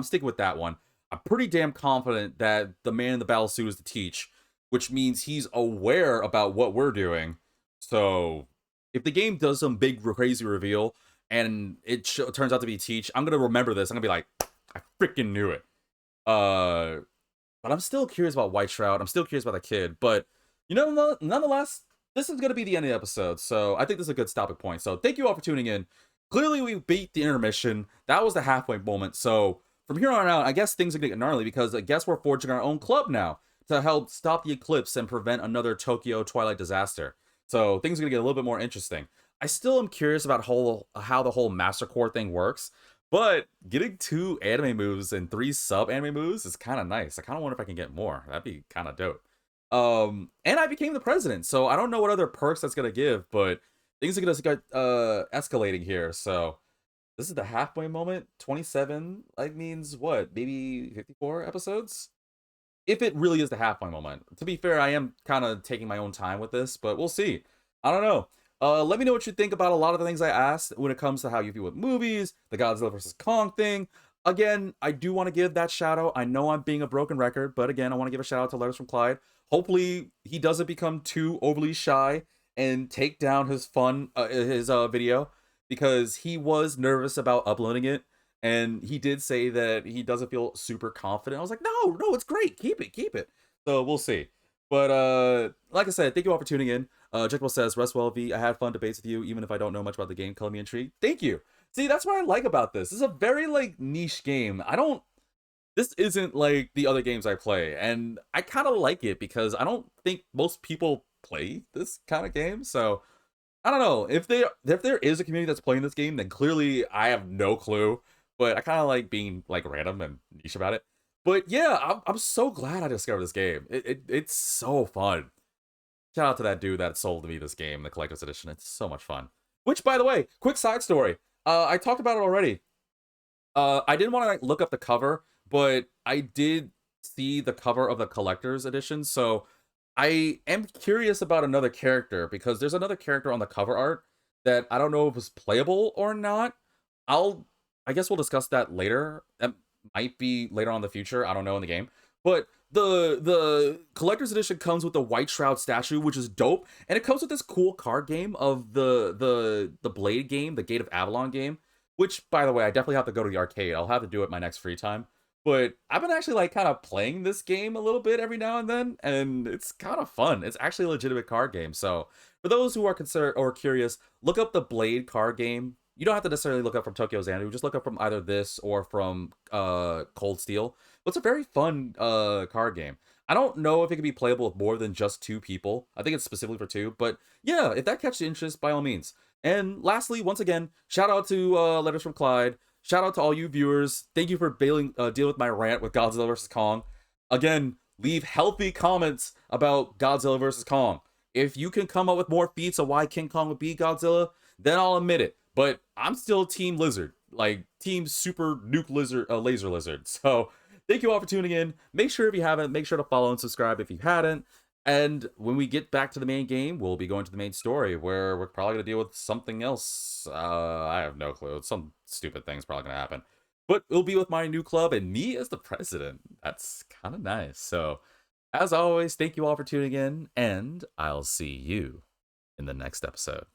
sticking with that one. I'm pretty damn confident that the man in the battle suit is the teach, which means he's aware about what we're doing. So if the game does some big crazy reveal and it turns out to be Teach, I'm gonna remember this. I'm gonna be like, I freaking knew it. But I'm still curious about White Shroud. I'm still curious about the kid. But nonetheless, this is gonna be the end of the episode. So I think this is a good stopping point. So thank you all for tuning in. Clearly, we beat the intermission. That was the halfway moment. So from here on out, I guess things are gonna get gnarly because I guess we're forging our own club now to help stop the eclipse and prevent another Tokyo Twilight disaster. So things are gonna get a little bit more interesting. I still am curious about how the whole Master Core thing works, but getting 2 anime moves and 3 sub anime moves is kind of nice. I kind of wonder if I can get more. That'd be kind of dope. And I became the president, so I don't know what other perks that's gonna give, but things are gonna start escalating here. So this is the halfway moment. 27 like means what? Maybe 54 episodes? If it really is the halfway moment. To be fair, I am kind of taking my own time with this, but we'll see. I don't know. Let me know what you think about a lot of the things I asked when it comes to how you feel with movies, the Godzilla vs. Kong thing. Again, I do want to give that shout out. I know I'm being a broken record, but again, I want to give a shout out to Letters from Clyde. Hopefully, he doesn't become too overly shy and take down his video, because he was nervous about uploading it. And he did say that he doesn't feel super confident. I was like, no, it's great. Keep it. So we'll see. But like I said, thank you all for tuning in. Jekyll says, rest well, V. I had fun debates with you, even if I don't know much about the game. Color me intrigued. Thank you. See, that's what I like about this. This is a very like niche game. This isn't like the other games I play, and I kind of like it because I don't think most people play this kind of game. So I don't know if there is a community that's playing this game, then clearly I have no clue. But I kind of like being like random and niche about it. But yeah, I'm so glad I discovered this game. It's so fun. Shout out to that dude that sold me this game, the collector's edition. It's so much fun. Which, by the way, quick side story. I talked about it already. I didn't want to like look up the cover, but I did see the cover of the collector's edition. So I am curious about another character, because there's another character on the cover art that I don't know if it's playable or not. I guess we'll discuss that later. That might be later on in the future. I don't know in the game. But the collector's edition comes with the White Shroud statue, which is dope, and it comes with this cool card game of the Blade game, the Gate of Avalon game, which, by the way, I definitely have to go to the arcade. I'll have to do it my next free time. But I've been actually like kind of playing this game a little bit every now and then, and it's kind of fun. It's actually a legitimate card game. So for those who are concerned or curious, look up the Blade card game. You don't have to necessarily look up from Tokyo Xanadu. Just look up from either this or from Cold Steel. But it's a very fun card game. I don't know if it can be playable with more than just 2 people. I think it's specifically for 2. But yeah, if that catches your interest, by all means. And lastly, once again, shout out to Letters from Clyde. Shout out to all you viewers. Thank you for dealing with my rant with Godzilla vs. Kong. Again, leave healthy comments about Godzilla vs. Kong. If you can come up with more feats of why King Kong would beat Godzilla, then I'll admit it. But I'm still Team Lizard, like Team Super Nuke Lizard, Laser Lizard. So thank you all for tuning in. Make sure if you haven't, make sure to follow and subscribe if you hadn't. And when we get back to the main game, we'll be going to the main story, where we're probably going to deal with something else. I have no clue. Some stupid thing's probably going to happen. But it'll be with my new club and me as the president. That's kind of nice. So, as always, thank you all for tuning in, and I'll see you in the next episode.